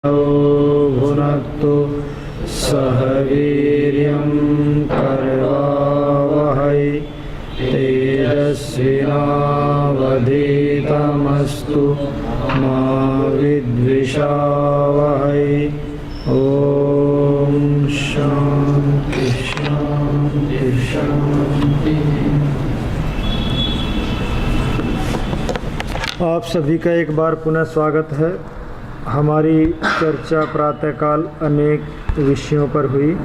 भुनक्तु सह वीर्यं करवावहै तेजस्विनावधीतमस्तु मा विद्विषावहै। ओम शांति शांति शांति। आप सभी का एक बार पुनः स्वागत है। हमारी चर्चा प्रातःकाल अनेक विषयों पर हुई।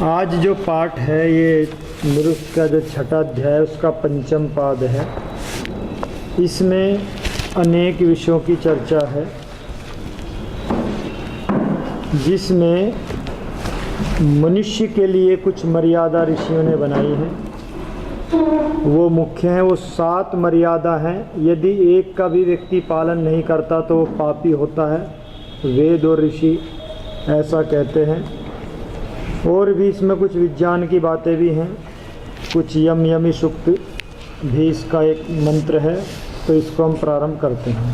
आज जो पाठ है ये निरुक्त का जो छठा अध्याय है उसका पंचम पाद है। इसमें अनेक विषयों की चर्चा है, जिसमें मनुष्य के लिए कुछ मर्यादा ऋषियों ने बनाई है। वो मुख्य हैं, वो 7 मर्यादा हैं। यदि एक का भी व्यक्ति पालन नहीं करता तो वो पापी होता है। वेद और ऋषि ऐसा कहते हैं। और भी इसमें कुछ विज्ञान की बातें भी हैं, कुछ यम यमी सूक्त भी इसका एक मंत्र है। तो इसको हम प्रारंभ करते हैं।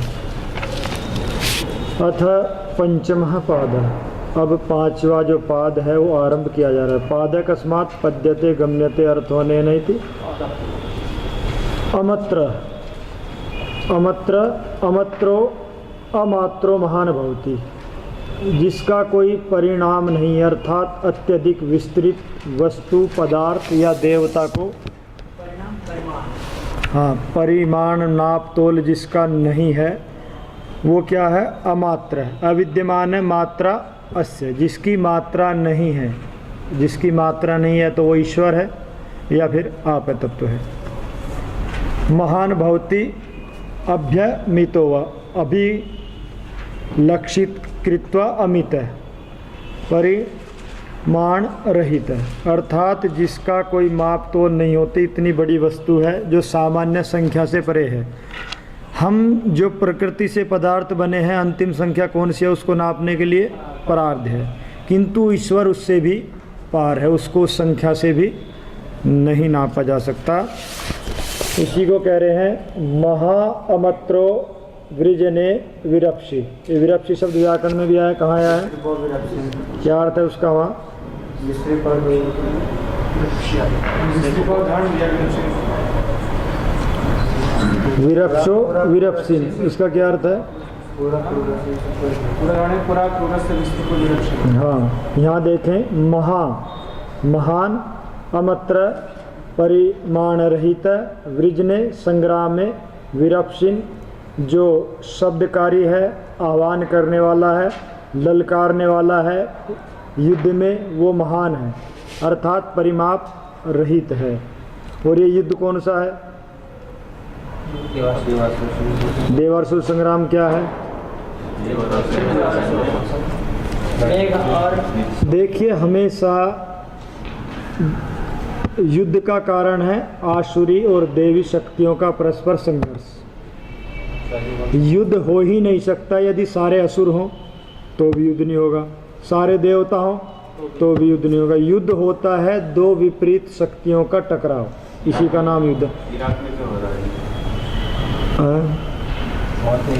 अथ पंचमः पादः। अब 5वां जो पाद है वो आरंभ किया जा रहा है। पादकस्मात् पद्यते गम्यते अर्थोनेनैति अमत्र अमत्र अमत्रो अमात्रो महान भवति। जिसका कोई परिणाम नहीं, अर्थात अत्यधिक विस्तृत वस्तु पदार्थ या देवता को परिमाण नाप तोल जिसका नहीं है वो क्या है? अमात्र है। अविद्यमान है मात्रा अस्य, जिसकी मात्रा नहीं है। जिसकी मात्रा नहीं है तो वो ईश्वर है या फिर आप तत्व है। महान भवति अभ्यमितो व अभिलक्षित कृत्वा अमित है, परिमाण रहित है। अर्थात जिसका कोई माप तोल नहीं होती, इतनी बड़ी वस्तु है जो सामान्य संख्या से परे है। हम जो प्रकृति से पदार्थ बने हैं, अंतिम संख्या कौन सी है उसको नापने के लिए परार्ध है, किंतु ईश्वर उससे भी पार है, उसको उस संख्या से भी नहीं नापा जा सकता। इसी को कह रहे हैं महा अमत्रो वृजने विरप्सी। ये विरप्सी शब्द व्याकरण में भी आया, कहाँ आया है, क्या अर्थ है उसका? वहाँ विरप्सो विरप्सिन, इसका क्या अर्थ है? हाँ, यहाँ देखें महा महान, अमत्र परिमाण रहित, वृजने संग्राम में, विरप्सिन जो शब्दकारी है, आह्वान करने वाला है, ललकारने वाला है, युद्ध में वो महान है, अर्थात परिमाप रहित है। और ये युद्ध कौन सा है? देवासुर संग्राम क्या है? देखिए, हमेशा युद्ध का कारण है आसुरी और देवी शक्तियों का परस्पर संघर्ष। युद्ध हो ही नहीं सकता यदि सारे असुर हों तो भी युद्ध नहीं होगा, सारे देवता हों तो भी युद्ध नहीं होगा। युद्ध होता है दो विपरीत शक्तियों का टकराव, इसी का नाम युद्ध। इराक में क्यों हो रहा है?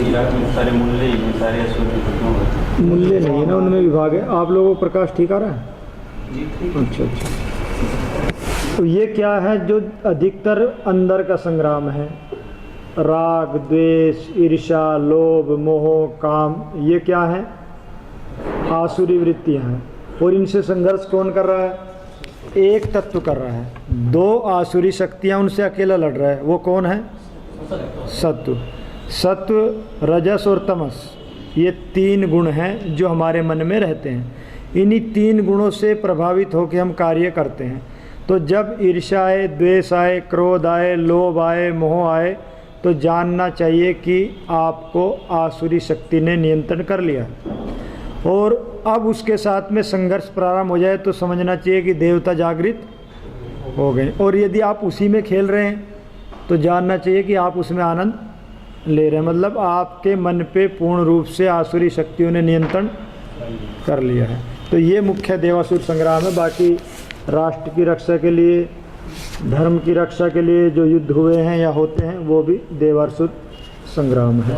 इराक में सारे मूल्य सारे असुर मूल्य नहीं है ना, उनमें विभाग है। आप लोगों को प्रकाश ठीक आ रहा है? अच्छा अच्छा। तो ये क्या है? जो अधिकतर अंदर का संग्राम है, राग द्वेष ईर्ष्या लोभ मोह काम, ये क्या है? आसुरी वृत्तियां हैं। और इनसे संघर्ष कौन कर रहा है? एक तत्व कर रहा है। 2 आसुरी शक्तियां उनसे अकेला लड़ रहा है। वो कौन है? सत्व। सत्व, रजस और तमस, ये 3 गुण हैं जो हमारे मन में रहते हैं। इन्हीं 3 गुणों से प्रभावित होकर हम कार्य करते हैं। तो जब ईर्ष्या आए, द्वेष आए, क्रोध आए, लोभ आए, मोह आए, तो जानना चाहिए कि आपको आसुरी शक्ति ने नियंत्रण कर लिया। और अब उसके साथ में संघर्ष प्रारंभ हो जाए तो समझना चाहिए कि देवता जागृत हो गए। और यदि आप उसी में खेल रहे हैं तो जानना चाहिए कि आप उसमें आनंद ले रहे हैं, मतलब आपके मन पे पूर्ण रूप से आसुरी शक्तियों ने नियंत्रण कर लिया है। तो ये मुख्य देवासुर संग्राम है। बाकी राष्ट्र की रक्षा के लिए, धर्म की रक्षा के लिए जो युद्ध हुए हैं या होते हैं वो भी देवासुर संग्राम है।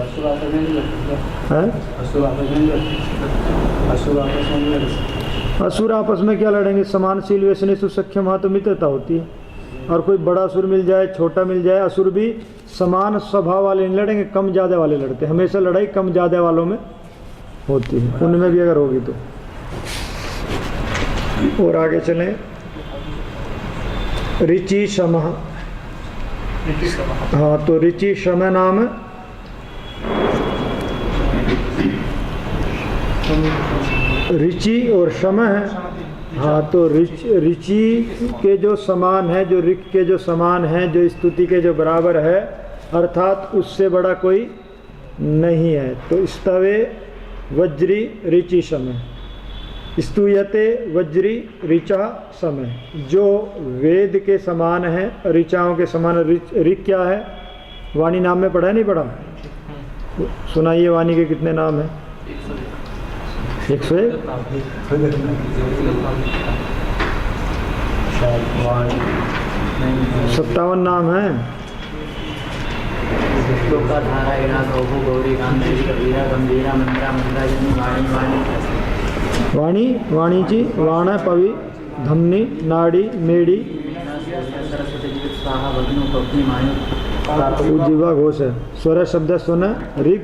असुर आपस में क्या लड़ेंगे? समानशील व्यसने सुसख्य वहाँ तो मित्रता होती है। और कोई बड़ा असुर मिल जाए, छोटा मिल जाए, असुर भी समान स्वभाव वाले नहीं लड़ेंगे, कम ज़्यादा वाले लड़ते हैं। हमेशा लड़ाई कम ज़्यादा वालों में होती है, उनमें भी अगर होगी तो। और आगे चलें, ऋचि शम। हाँ, तो ऋचि शम नाम ऋचि और शम है। हाँ, तो ऋचि के जो समान है, जो ऋक के जो समान है, जो स्तुति के जो बराबर है, अर्थात उससे बड़ा कोई नहीं है। तो स्तवे वज्री ऋचि शम, स्तूयते वज्री ऋचा सम, जो वेद के समान है, ऋचाओं के समान। ऋक क्या है? वाणी नाम में पढ़ा है, नहीं पढ़ा? सुनाइए, वाणी के कितने नाम हैं? 101। 57 नाम हैं। वाणी, वाणीची, वाण, पवि, धमनी, नाड़ी, मेड़ी, उज्जीवा घोष है। स्वर शब्द स्वन, ऋक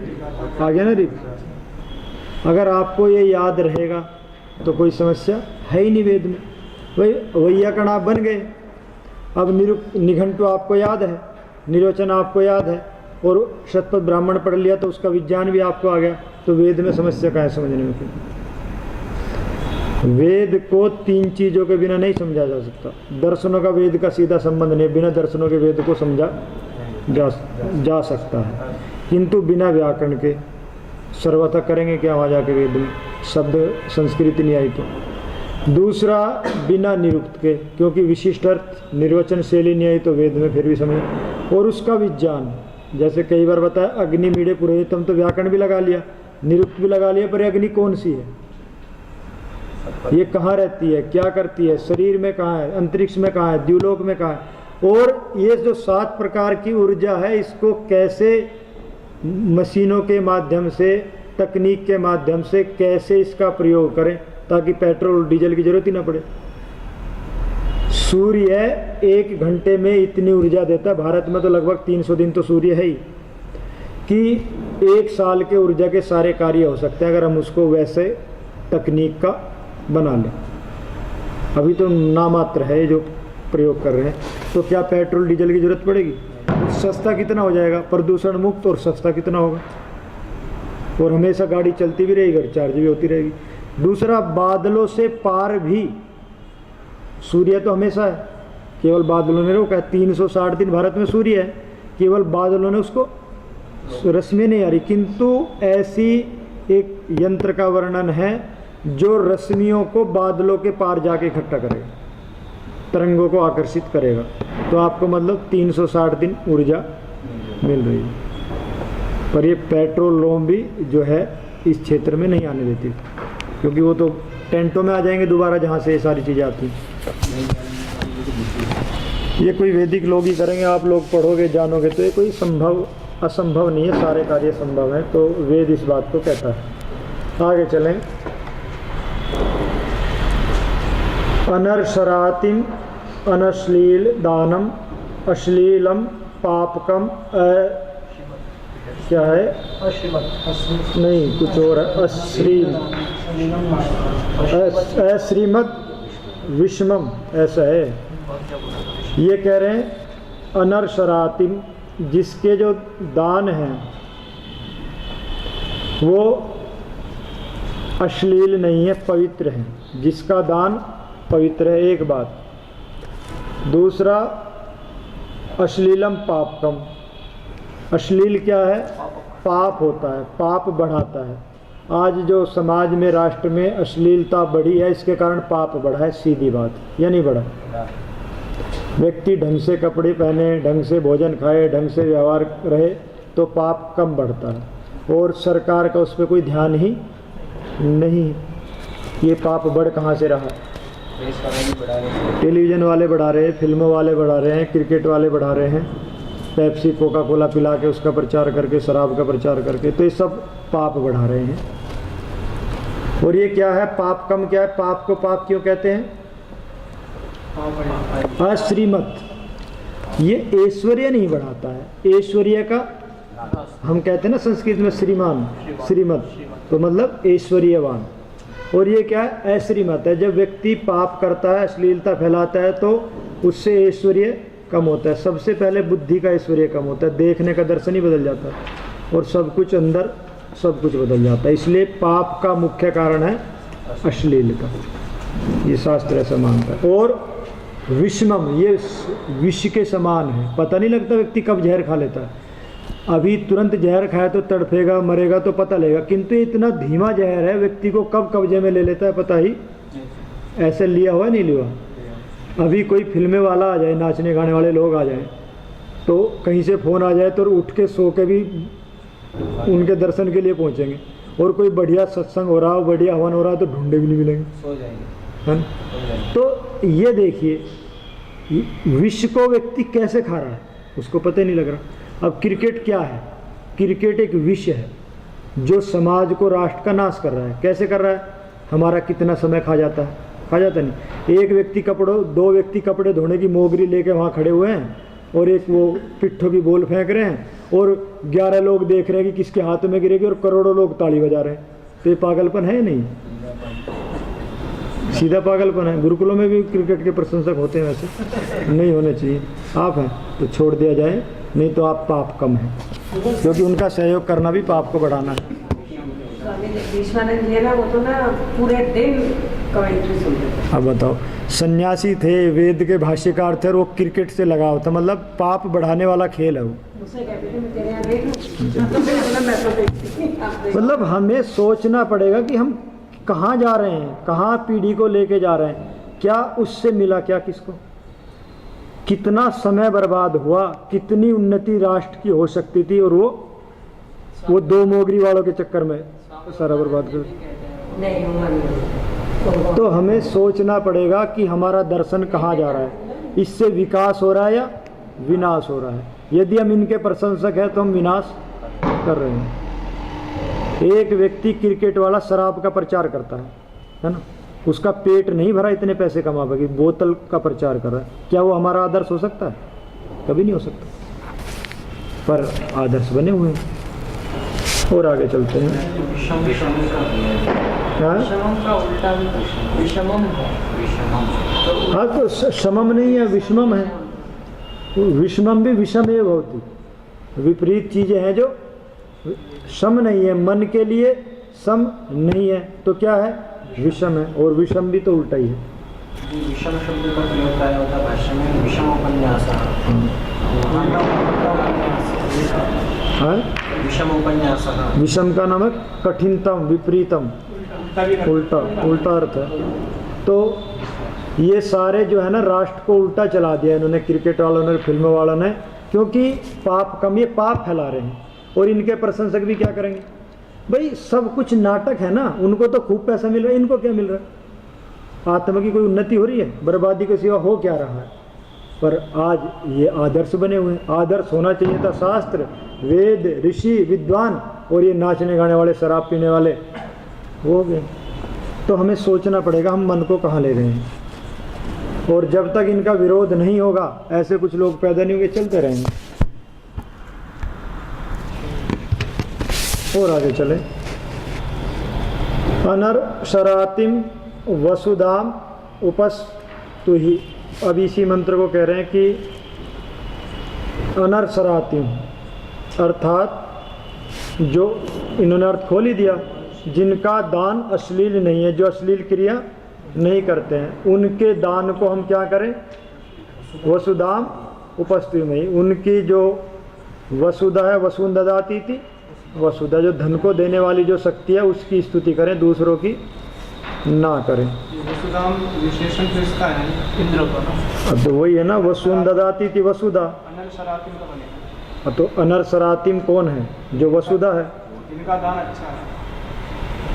आ गया ना, ऋक। अगर आपको ये याद रहेगा तो कोई समस्या है ही नहीं वेद में। वही वैयाकरण आप बन गए। अब निघंटु आपको याद है, निर्वचन आपको याद है, और शतपथ ब्राह्मण पढ़ लिया तो उसका विज्ञान भी आपको आ गया। तो वेद में समस्या क्या है समझने में? वेद को 3 चीज़ों के बिना नहीं समझा जा सकता। दर्शनों का वेद का सीधा संबंध नहीं, बिना दर्शनों के वेद को समझा जा सकता है, किंतु बिना व्याकरण के सर्वथा करेंगे क्या वहाँ जाके वेद में? शब्द संस्कृत नहीं आई तो। दूसरा, बिना निरुक्त के, क्योंकि विशिष्ट अर्थ निर्वचन शैली नहीं आई तो वेद में फिर भी समझ। और उसका विज्ञान, जैसे कई बार बताया, अग्नि मीड़े पुरोहितम, तो व्याकरण भी लगा लिया, निरुक्त भी लगा लिया, पर अग्नि कौन सी है? ये कहाँ रहती है, क्या करती है, शरीर में कहाँ है, अंतरिक्ष में कहाँ है, द्युलोक में कहाँ है? और ये जो 7 प्रकार की ऊर्जा है, इसको कैसे मशीनों के माध्यम से, तकनीक के माध्यम से कैसे इसका प्रयोग करें ताकि पेट्रोल डीजल की जरूरत ही ना पड़े। सूर्य 1 घंटे में इतनी ऊर्जा देता है। भारत में तो लगभग 300 दिन तो सूर्य है ही, कि 1 साल के ऊर्जा के सारे कार्य हो सकते हैं अगर हम उसको वैसे तकनीक का बना लें। अभी तो नामात्र है जो प्रयोग कर रहे हैं, तो क्या पेट्रोल डीजल की जरूरत पड़ेगी? सस्ता कितना हो जाएगा, प्रदूषण मुक्त, और सस्ता कितना होगा, और हमेशा गाड़ी चलती भी रहेगी और चार्ज भी होती रहेगी। दूसरा, बादलों से पार भी सूर्य तो हमेशा है, केवल बादलों ने रोका है। 360 दिन भारत में सूर्य है, केवल बादलों ने उसको रश्मि नहीं आ रही। किंतु ऐसी एक यंत्र का वर्णन है जो रश्मियों को बादलों के पार जाके इकट्ठा करेगा, तरंगों को आकर्षित करेगा। तो आपको मतलब 360 दिन ऊर्जा मिल रही है। पर ये पेट्रोल लोम भी जो है इस क्षेत्र में नहीं आने देती, क्योंकि वो तो टेंटों में आ जाएंगे दोबारा, जहाँ से ये सारी चीज़ें आती हैं। ये कोई वैदिक लोग ही करेंगे, आप लोग पढ़ोगे जानोगे तो ये कोई असंभव नहीं है, सारे कार्य संभव हैं। तो वेद इस बात को कहता है। आगे चलें, अनर्शरातिम अनश्लील दानम अश्लीलम पापकम क्या है? नहीं, कुछ और है, अश्लील अश्रीमत विषमम, ऐसा है। ये कह रहे हैं अनर्शरातिम, जिसके जो दान हैं वो अश्लील नहीं है, पवित्र है। जिसका दान पवित्र है, एक बात। दूसरा, अश्लीलम पापकम, अश्लील क्या है? पाप होता है, पाप बढ़ाता है। आज जो समाज में, राष्ट्र में अश्लीलता बढ़ी है, इसके कारण पाप बढ़ा है, सीधी बात, या नहीं बढ़ा? व्यक्ति ढंग से कपड़े पहने, ढंग से भोजन खाए, ढंग से व्यवहार रहे तो पाप कम बढ़ता है, और सरकार का उस पर कोई ध्यान ही नहीं। ये पाप बढ़ कहाँ से रहा? टेलीविज़न वाले बढ़ा रहे हैं, फिल्मों वाले बढ़ा रहे हैं, क्रिकेट वाले बढ़ा रहे हैं, पेप्सी कोका कोला पिला के उसका प्रचार करके, शराब का प्रचार करके, तो ये सब पाप बढ़ा रहे हैं। और ये क्या है, पाप कम क्या है, पाप को पाप क्यों कहते हैं? अश्रीमत। ये ऐश्वर्य नहीं बढ़ाता है। ऐश्वर्य का हम कहते हैं ना संस्कृत में श्रीमान, श्रीमत, तो मतलब ऐश्वर्यवान। और ये क्या है, अश्रीमत है। जब व्यक्ति पाप करता है, अश्लीलता फैलाता है, तो उससे ऐश्वर्य कम होता है। सबसे पहले बुद्धि का ऐश्वर्य कम होता है, देखने का दर्शन ही बदल जाता है और सब कुछ अंदर, सब कुछ बदल जाता है। इसलिए पाप का मुख्य कारण है अश्लीलता, ये शास्त्र ऐसा मानता है। और विषमम, ये विष के समान है। पता नहीं लगता व्यक्ति कब जहर खा लेता है। अभी तुरंत जहर खाए तो तड़फेगा, मरेगा तो पता लगेगा, किंतु इतना धीमा जहर है, व्यक्ति को कब कब्जे में ले लेता है पता ही ऐसे लिया हुआ नहीं लिया। अभी कोई फिल्में वाला आ जाए, नाचने गाने वाले लोग आ जाएं, तो कहीं से फ़ोन आ जाए तो उठ के सो के भी उनके दर्शन के लिए पहुंचेंगे। और कोई बढ़िया सत्संग हो रहा हो, बढ़िया हवन हो रहा हो, तो ढूंढे भी नहीं मिलेंगे, सो जाएंगे, है ना। तो ये देखिए विष को व्यक्ति कैसे खा रहा है, उसको पता ही नहीं लग रहा। अब क्रिकेट क्या है? क्रिकेट एक विष है जो समाज को, राष्ट्र का नाश कर रहा है। कैसे कर रहा है? हमारा कितना समय खा जाता है, खा जाता नहीं। एक व्यक्ति दो व्यक्ति कपड़े धोने की मोगरी लेके वहाँ खड़े हुए हैं और एक वो पिट्ठों की बॉल फेंक रहे हैं और 11 लोग देख रहे हैं कि किसके हाथ में गिरेगी और करोड़ों लोग ताली बजा रहे हैं। तो ये पागलपन है नहीं, सीधा पागलपन है। गुरुकुलों में भी क्रिकेट के प्रशंसक होते हैं, वैसे नहीं होने चाहिए। आप हैं तो छोड़ दिया जाए, नहीं तो आप पाप कम हैं, क्योंकि उनका सहयोग करना भी पाप को बढ़ाना है। विश्वानंद जी है ना, वो तो ना पूरे दिन कमेंट्री सुनते थे। अब बताओ, सन्यासी थे, वेद के भाष्यकार थे और वो क्रिकेट से लगाव था, मतलब पाप बढ़ाने वाला खेल है वो। मुझसे कहते थे मैं तेरे यहाँ देख लूं, तो मैं बोला मैं तो देखती, आप देखो। मतलब हमें सोचना पड़ेगा कि हम कहाँ जा रहे हैं, कहाँ पीढ़ी को लेके जा रहे हैं, क्या उससे मिला क्या किसको, कितना समय बर्बाद हुआ, कितनी उन्नति राष्ट्र की हो सकती थी, और वो दो मोगरी वालों के चक्कर में सारा बर्बाद कर। नहीं हुआ नहीं। तो हमें सोचना पड़ेगा कि हमारा दर्शन कहाँ जा रहा है, इससे विकास हो रहा है या विनाश हो रहा है। यदि हम इनके प्रशंसक हैं तो हम विनाश कर रहे हैं। एक व्यक्ति क्रिकेट वाला शराब का प्रचार करता है ना, उसका पेट नहीं भरा, इतने पैसे कमा पाएगी, बोतल का प्रचार कर रहा है, क्या वो हमारा आदर्श हो सकता है? कभी नहीं हो सकता, पर आदर्श बने हुए हैं। और आगे चलते हैं। हाँ, तो समम नहीं है, विषमम है। विषमम भी विषम एव होती, विपरीत चीजें हैं जो सम नहीं है, मन के लिए सम नहीं है, तो क्या है? विषम है। और विषम भी तो उल्टा ही है। विषम शब्द का प्रयोग क्या होता है भाषा में? विषम उपन्यास। हाँ, विषम उपन्यास। विषम का नाम है कठिनतम, विपरीतम, उल्टा, उल्टा अर्थ है। तो ये सारे जो है ना, राष्ट्र को उल्टा चला दिया इन्होंने, क्रिकेट वालों ने, फिल्म वालों ने, क्योंकि पाप कम, ये पाप फैला रहे हैं। और इनके प्रशंसक भी क्या करेंगे? भाई सब कुछ नाटक है ना, उनको तो खूब पैसा मिल रहा है, इनको क्या मिल रहा है? आत्मा की कोई उन्नति हो रही है? बर्बादी के सिवा हो क्या रहा है? पर आज ये आदर्श बने हुए हैं। आदर्श होना चाहिए था शास्त्र, वेद, ऋषि, विद्वान, और ये नाचने गाने वाले, शराब पीने वाले हो गए। तो हमें सोचना पड़ेगा हम मन को कहाँ ले रहे हैं। और जब तक इनका विरोध नहीं होगा, ऐसे कुछ लोग पैदा नहीं होंगे, चलते रहेंगे। और आगे चले। अनर्शरातिम वसुधाम उपस्तुहि। अब इसी मंत्र को कह रहे हैं कि अनर्शरातिम, अर्थात जो, इन्होंने अर्थ खोल ही दिया, जिनका दान अश्लील नहीं है, जो अश्लील क्रिया नहीं करते हैं, उनके दान को हम क्या करें? वसुधाम उपस्तुहि। उनकी जो वसुधा है, वसुन ददाती थी, वसुधा जो धन को देने वाली जो शक्ति है, उसकी स्तुति करें, दूसरों की ना करें। वसुधाम विशेषण तो इसका है इंद्र का ना। अब तो वही है ना, वसुन ददाती थी वसुधा। अनर्शरातिम का बनेगा। तो अनर्शरातिम कौन है? जो वसुधा है। इनका दान अच्छा है,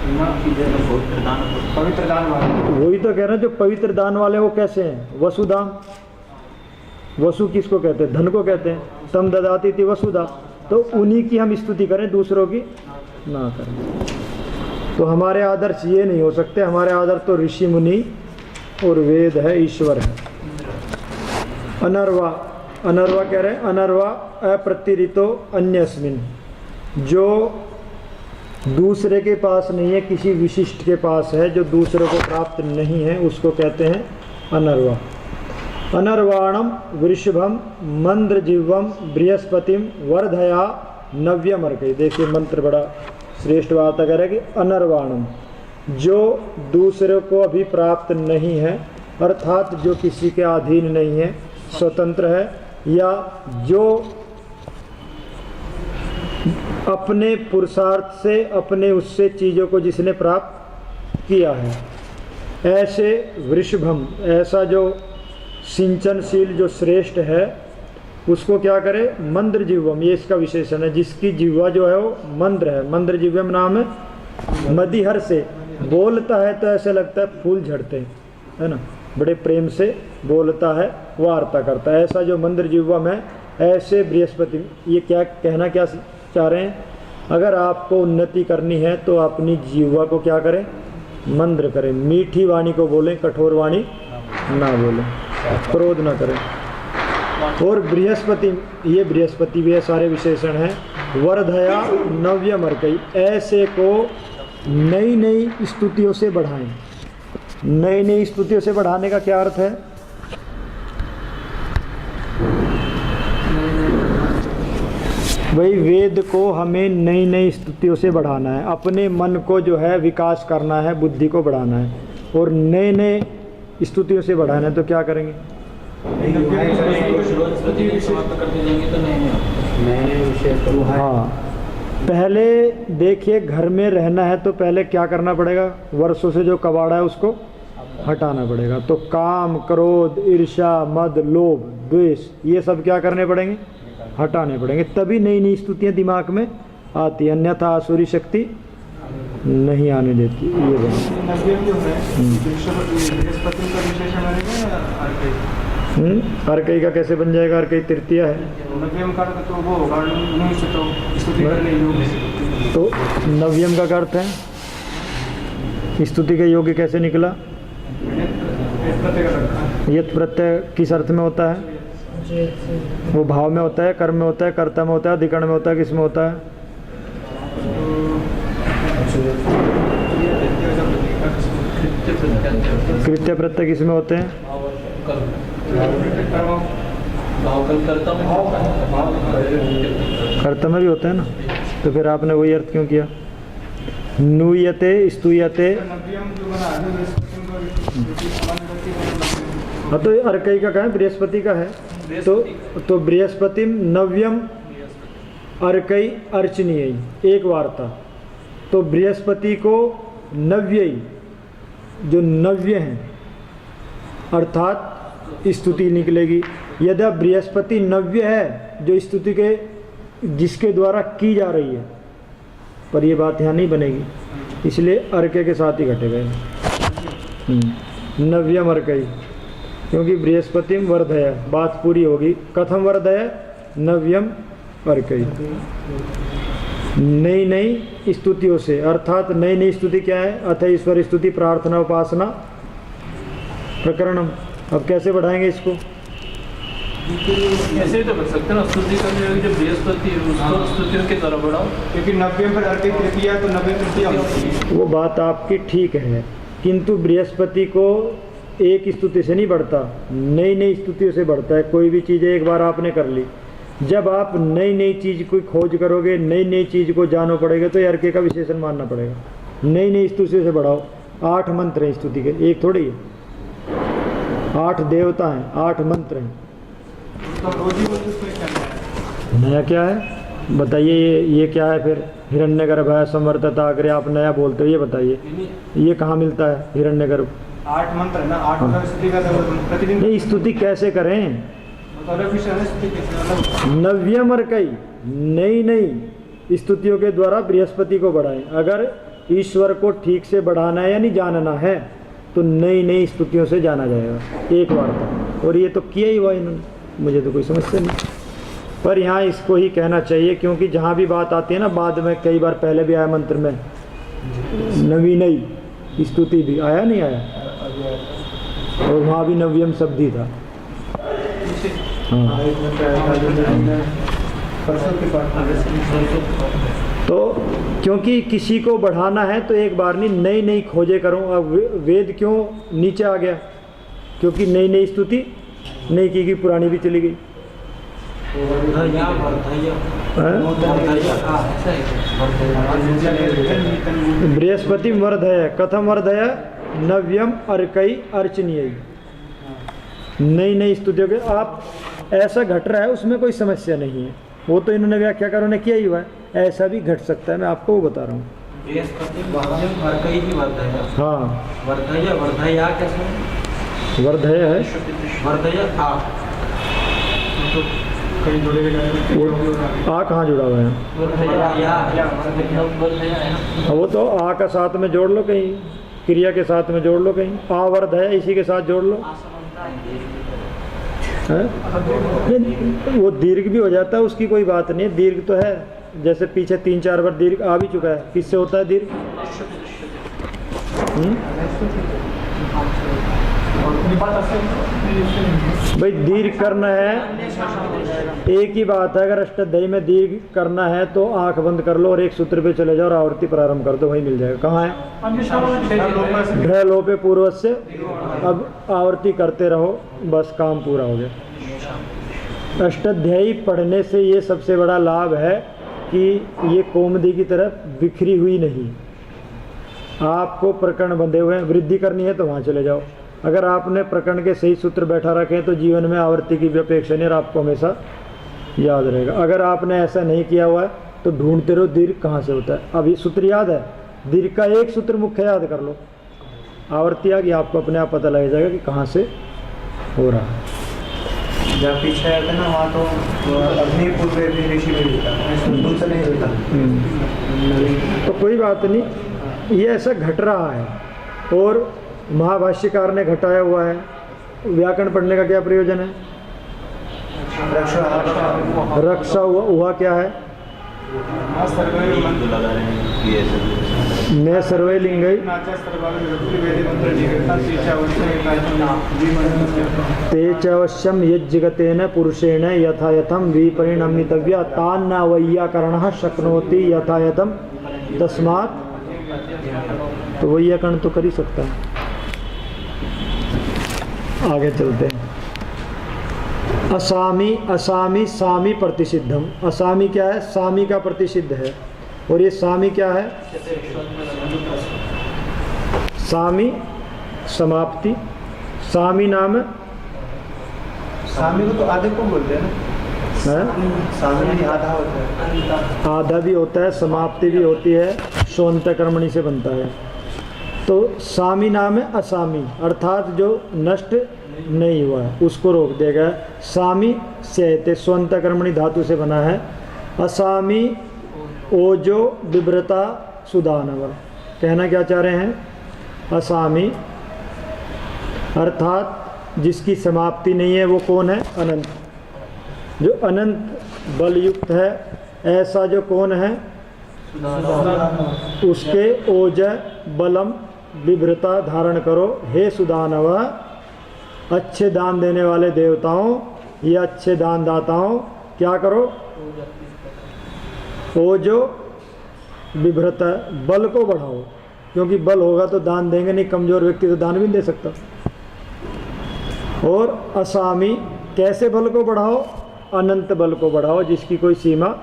पवित्र पवित्र दान वाला। वही तो कह रहे हैं, जो पवित्र दान वाले वो कैसे हैं? वसुधाम। वसु किसको कहते हैं? धन को कहते हैं। तम ददाति इति वसुधा, तो उन्हीं की हम स्तुति करें, दूसरों की ना करें। तो हमारे आदर्श ये नहीं हो सकते, हमारे आदर्श तो ऋषि मुनि और वेद है, ईश्वर है। अनर्वा, अनर्वा कह रहे हैं, अनर्वा अप्रतिरितो अन्यस्मिन, जो दूसरे के पास नहीं है, किसी विशिष्ट के पास है, जो दूसरों को प्राप्त नहीं है, उसको कहते हैं अनर्वा। अनर्वाणम वृषभम मंद्रजिह्वम बृहस्पतिम वर्धया नव्यमर्कई। देखिए मंत्र बड़ा श्रेष्ठ बात कह रहा है कि अनर्वाणम, जो दूसरे को अभी प्राप्त नहीं है, अर्थात जो किसी के अधीन नहीं है, स्वतंत्र है, या जो अपने पुरुषार्थ से, अपने उससे चीज़ों को जिसने प्राप्त किया है, ऐसे वृषभम, ऐसा जो सिंचनशील, जो श्रेष्ठ है, उसको क्या करे, मंद्र जिह्वम, ये इसका विशेषण है, जिसकी जिह्वा जो है वो मंद्र है। मंद्र जिह्वम नाम है मदिहर से बोलता है तो ऐसे लगता है फूल झड़ते हैं, है ना, बड़े प्रेम से बोलता है, वार्ता करता है, ऐसा जो मंद्र जिह्वम है, ऐसे बृहस्पति। ये क्या कहना क्या चाह रहे हैं, अगर आपको उन्नति करनी है तो अपनी जिह्वा को क्या करें, मंद्र करें, मीठी वाणी को बोलें, कठोर वाणी ना बोलें, क्रोध ना करें। और बृहस्पति, ये बृहस्पति भी है, सारे विशेषण हैं। वर्धया नव्यमर्कई, ऐसे को नई नई स्तुतियों से बढ़ाएं। नई नई स्तुतियों से बढ़ाने का क्या अर्थ है, वही वेद को हमें नई नई स्तुतियों से बढ़ाना है, अपने मन को जो है विकास करना है, बुद्धि को बढ़ाना है, और नए नए स्तुतियों से बढ़ाना है। तो क्या करेंगे, हाँ, पहले देखिए घर में रहना है तो पहले क्या करना पड़ेगा, वर्षों से जो कबाड़ा है उसको हटाना पड़ेगा। तो काम, क्रोध, ईर्ष्या, मद, लोभ, द्वेष, ये सब क्या करने पड़ेंगे, हटाने पड़ेंगे, तभी नई नई स्तुतियाँ दिमाग में आती है, अन्यथा आसुरी शक्ति नहीं आने देती। ये अर्कई का कैसे बन जाएगा, अर्कई तृतीया है, तो नव्यम का अर्थ है स्तुति के योग्य कैसे निकला, यत् प्रत्यय किस अर्थ में होता है, वो भाव में होता है, कर्म में होता है, कर्ता में होता है, अधिकरण में होता है, किस में होता है, कृत्य प्रत्यय किस में होते हैं, कर्ता में भी होता है ना, तो फिर आपने वही अर्थ क्यों किया, नूयते स्तूयते। हाँ, तो अर्कई का है, बृहस्पति का है, तो बृहस्पति नव्यम अर्कई अर्चनीय, एक वार्ता। तो बृहस्पति को नव्य, जो नव्य है अर्थात स्तुति निकलेगी। यदि बृहस्पति नव्य है, जो स्तुति के जिसके द्वारा की जा रही है, पर ये बात यहाँ नहीं बनेगी, इसलिए अर्के के साथ ही घटेगा नव्यम अर्कई, क्योंकि बृहस्पति वर्धय, बात पूरी होगी। कथम वर्धय, नव्यम अर्कई, नई नई स्तुतियों से, अर्थात नई नई स्तुति क्या है, अथ ईश्वर स्तुति प्रार्थना उपासना प्रकरणम। अब कैसे बढ़ाएंगे इसको, ऐसे तो कर सकते हैं ना, स्तुति करने वाली जो बृहस्पति है उसको स्तुतियों के द्वारा बढ़ाओ, क्योंकि 90 पर अर्कई तृतीया, तो 90 तृतीया होती है। वो बात आपकी ठीक है, किंतु बृहस्पति को एक स्तुति से नहीं बढ़ता, नई नई स्तुतियों से बढ़ता है। कोई भी चीज़ एक बार आपने कर ली, जब आप नई नई चीज़ को खोज करोगे, नई नई चीज़ को जानो पड़ेगा, तो अर्के का विशेषण मानना पड़ेगा। नई नई स्तुति से बढ़ाओ। 8 मंत्र हैं स्तुति के, एक थोड़ी है, 8 देवता हैं, 8 मंत्र हैं। नया क्या है बताइए, ये क्या है फिर, हिरण्यगर्भ है, संवर्तता अग्रे, आप नया बोलते हो, ये बताइए ये कहाँ मिलता है हिरण्यगर्भ। 8 मंत्र है ना, 8 स्तुति का प्रतिदिन। नहीं, स्तुति कैसे करें, नव्यम अर्कई, नई नई स्तुतियों के द्वारा बृहस्पति को बढ़ाएं। अगर ईश्वर को ठीक से बढ़ाना है यानी जानना है, तो नई नई स्तुतियों से जाना जाएगा, एक वार्ता। और ये तो किया ही हुआ इन्होंने, मुझे तो कोई समस्या नहीं। पर यहाँ इसको ही कहना चाहिए, क्योंकि जहाँ भी बात आती है ना, बाद में कई बार पहले भी आया मंत्र में नवीनई स्तुति भी आया, नहीं आया, और वहाँ भी नव्यम शब्द ही था। हाँ। तो क्योंकि किसी को बढ़ाना है तो एक बार नहीं, नई नई खोजे करो। अब वेद क्यों नीचे आ गया? क्योंकि नई नई स्तुति नहीं की, पुरानी भी चली गई। बृहस्पति वर्धय, कथम वर्धय, नव्यम अर्कई अर्चनीय। नई नई स्तुतियों के आप ऐसा घट रहा है, उसमें कोई समस्या नहीं है, वो तो इन्होंने व्याख्याकारों ने किया ही हुआ है, ऐसा भी घट सकता है, मैं आपको वो बता रहा हूँ। हाँ, वर्धय है, आ कहाँ जुड़ा हुआ है? वो तो आ का साथ में जोड़ लो, कहीं क्रिया के साथ में जोड़ लो, कहीं आवर्धय इसी के साथ जोड़ लो है? वो दीर्घ भी हो जाता है, उसकी कोई बात नहीं है, दीर्घ तो है, जैसे पीछे 3-4 बार दीर्घ आ भी चुका है। किससे होता है दीर्घ? भाई दीर्घ करना है, एक ही बात है, अगर अष्टाध्यायी में दीर्घ करना है तो आंख बंद कर लो और एक सूत्र पे चले जाओ और आवर्ती प्रारंभ कर दो, वही मिल जाएगा। कहाँ है? ढ लोपे पूर्व से, अब आवर्ती करते रहो, बस काम पूरा हो गया। अष्टाध्यायी पढ़ने से ये सबसे बड़ा लाभ है कि ये कौमुदी की तरफ बिखरी हुई नहीं, आपको प्रकरण बंधे हुए हैं, वृद्धि करनी है तो वहाँ चले जाओ। अगर आपने प्रकरण के सही सूत्र बैठा रखे तो जीवन में आवर्ती की भी अपेक्षा नहीं और आपको हमेशा याद रहेगा। अगर आपने ऐसा नहीं किया हुआ है तो ढूंढते रहो दीर्घ कहाँ से होता है। अब ये सूत्र याद है, दीर्घ का एक सूत्र मुख्य याद कर लो, आवर्ती आ गई, आपको अपने आप पता लग जाएगा कि कहाँ से हो रहा है। जब पीछे आया था ना वहाँ तो अग्निपुर में भी ऋषि में भी था, नहीं होता। तो कोई बात नहीं, ये ऐसा घट रहा है और महाभाष्यकार ने घटाया हुआ है। व्याकरण पढ़ने का क्या प्रयोजन है? रक्षा हुआ क्या है? मैं सर्वे लिंगई तेजवश्यम यज्जगतेन पुरुषेण यथा यथम विपरिणमितव्या तान्न वैयाकरणः शक्नोति यथा यथम तस्मात्। तो वैयाकरण तो कर ही सकता है। आगे चलते हैं। असामी, असामी सामी प्रतिषिद्धम। असामी क्या है? सामी का प्रतिषिद्ध है। और ये सामी क्या है? सामी समाप्ति। सामी नाम है, सामी को तो आधे को बोलते हैं ना, सामी आधा होता है, आधा भी होता है, समाप्ति भी होती है, शोन्त कर्मणि से बनता है। तो सामी नाम है असामी, अर्थात जो नष्ट नहीं हुआ है उसको रोक देगा। सामी से स्वंत कर्मणि धातु से बना है। असामी ओजो विव्रता सुदानव। कहना क्या चाह रहे हैं? असामी अर्थात जिसकी समाप्ति नहीं है वो कौन है? अनंत। जो अनंत बल युक्त है, ऐसा जो कौन है? उसके ओज बलम विभ्रता धारण करो। हे सुदानव, अच्छे दान देने वाले देवताओं या अच्छे दान दाताओं, क्या करो? ओजो विभ्रता, बल को बढ़ाओ, क्योंकि बल होगा तो दान देंगे नहीं, कमजोर व्यक्ति तो दान भी नहीं दे सकता। और असामी, कैसे बल को बढ़ाओ? अनंत बल को बढ़ाओ, जिसकी कोई सीमा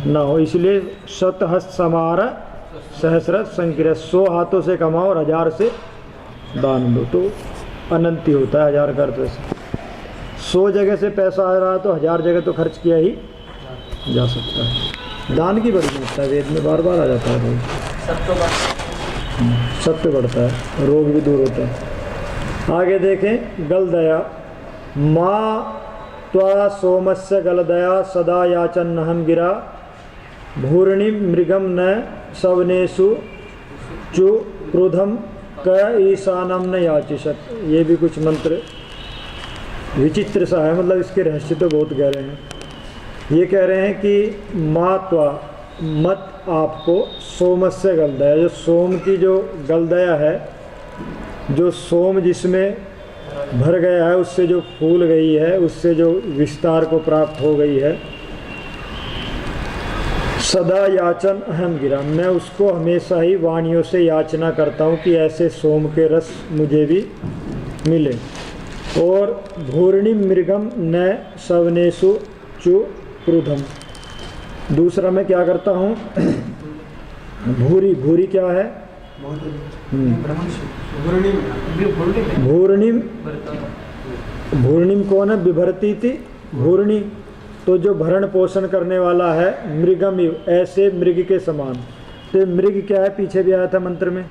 ना हो। इसलिए शतहस्त समार सहस्र संक्रिय, 100 हाथों से कमाओ और 1000 से दान दो, तो अनंत ही होता है 1000 का अर्थ। 100 जगह से पैसा आ रहा है तो 1000 जगह तो खर्च किया ही जा सकता है। दान की बड़ी महत्ता है, वेद में बार बार आ जाता है। सत्य बढ़ता है, रोग भी दूर होता है। आगे देखें, गलदया। माँ त्वा सोमस्य गलदया सदा याचन्नहं गिरा भूर्णि मृगम न सवनेषु चु क्रोधम क ईशानम न याचिषत। ये भी कुछ मंत्र विचित्र सा है, मतलब इसके रहस्य तो बहुत गहरे हैं। ये कह रहे हैं कि मात्वा मत आपको सोमस्य गलदया, जो सोम की जो गलदया है, जो सोम जिसमें भर गया है, उससे जो फूल गई है, उससे जो विस्तार को प्राप्त हो गई है, सदा याचन अहम गिरा, मैं उसको हमेशा ही वाणियों से याचना करता हूँ कि ऐसे सोम के रस मुझे भी मिले। और भूर्णि मृगम न सवनेशु चु क्रुधम, दूसरा मैं क्या करता हूँ, भूरी, भूरी क्या है, भूर्णिम, भूर्णिम कौन है, बिभरती थी भूर्णि, तो जो भरण पोषण करने वाला है, मृगम ऐसे मृग के समान। तो मृग क्या है, पीछे भी आया था मंत्र में,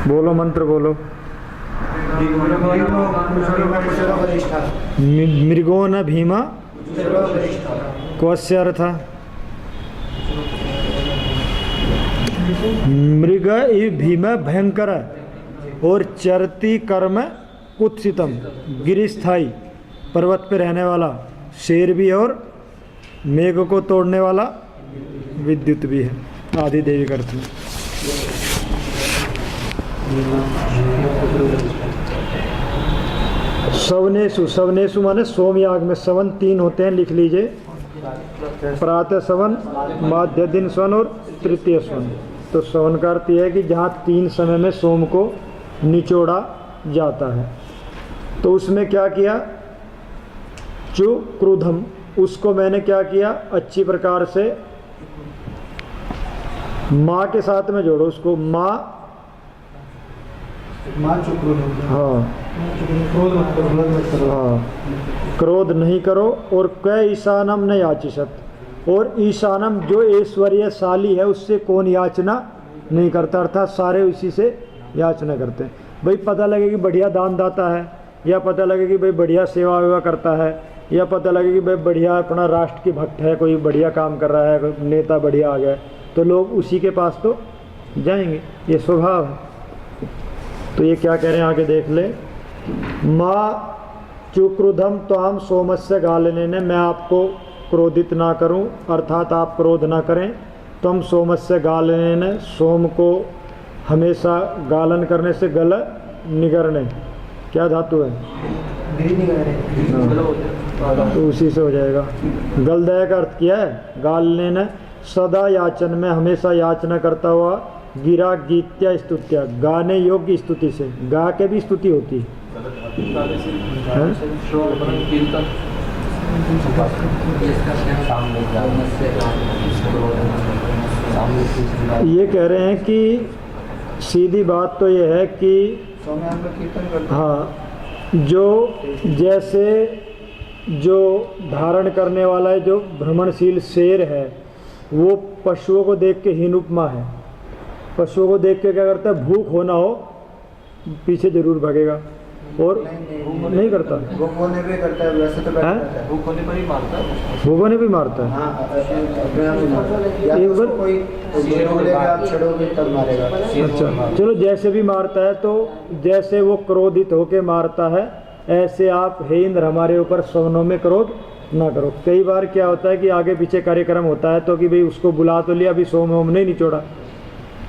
बोलो मंत्र बोलो, मृगो न भीमा कौस्य अर्थ, मृग इव भीम भयंकर और चरती कर्म कुत्सितम, गिरिस्थाई, पर्वत पे रहने वाला शेर भी है और मेघ को तोड़ने वाला विद्युत भी है, आदि देवी करती है। सवनेशु, सवनेशु माने सोमयाग में सवन 3 होते हैं, लिख लीजिए, प्रातः सवन, माध्य दिन सवन और तृतीय सवन। तो सवन का अर्थ यह है कि जहाँ 3 समय में सोम को निचोड़ा जाता है। तो उसमें क्या किया, चु क्रुधम, उसको मैंने क्या किया, अच्छी प्रकार से माँ के साथ में जोड़ो उसको, माँ हाँ हाँ, क्रोध नहीं करो। और कै ईशानम न याचिषत, और ईशानम जो ऐश्वर्यशाली है उससे कौन याचना नहीं करता, अर्थात सारे उसी से याचना करते हैं। भाई पता लगे कि बढ़िया दान दाता है, या पता लगे कि भाई बढ़िया सेवा वेवा करता है, या पता लगे कि भाई बढ़िया अपना राष्ट्र की भक्त है, कोई बढ़िया काम कर रहा है, कोई नेता बढ़िया आ गया, तो लोग उसी के पास तो जाएंगे, ये स्वभाव है। तो ये क्या कह रहे हैं आगे देख ले, माँ चुक्रुधम त्वाम सोमस्य गालने ने, मैं आपको क्रोधित ना करूं, अर्थात आप क्रोध ना करें, तुम सोमस्य गालने ने, सोम को हमेशा गालन करने से, गल निगरने, क्या धातु है, तो उसी से हो जाएगा। गलदया का अर्थ क्या है, गालने ने, सदा याचन में, हमेशा याचना करता हुआ, गिरा गीत्या स्तुत्या, गाने योग्य स्तुति से, गा के भी स्तुति होती है। ये कह रहे हैं कि सीधी बात तो ये है कि हाँ, जो जैसे जो धारण करने वाला है, जो भ्रमणशील शेर है, वो पशुओं को देख के हीन उपमा है। पशुओं को देख के क्या करता है, भूख होना हो पीछे जरूर भागेगा, और नहीं करता, भूख होने पे करता है, वैसे तो भूख होने पर ही मारता है, भूख होने भी मारता है। एक बार कोई आप छड़ोगे तब मारेगा। अच्छा चलो, जैसे भी मारता है, तो जैसे वो क्रोधित होके मारता है, ऐसे आप हे इंद्र हमारे ऊपर सवनों में क्रोध ना करो। कई बार क्या होता है कि आगे पीछे कार्यक्रम होता है, तो कि भाई उसको बुला तो लिया, अभी सोम होम नहीं निचोड़ा,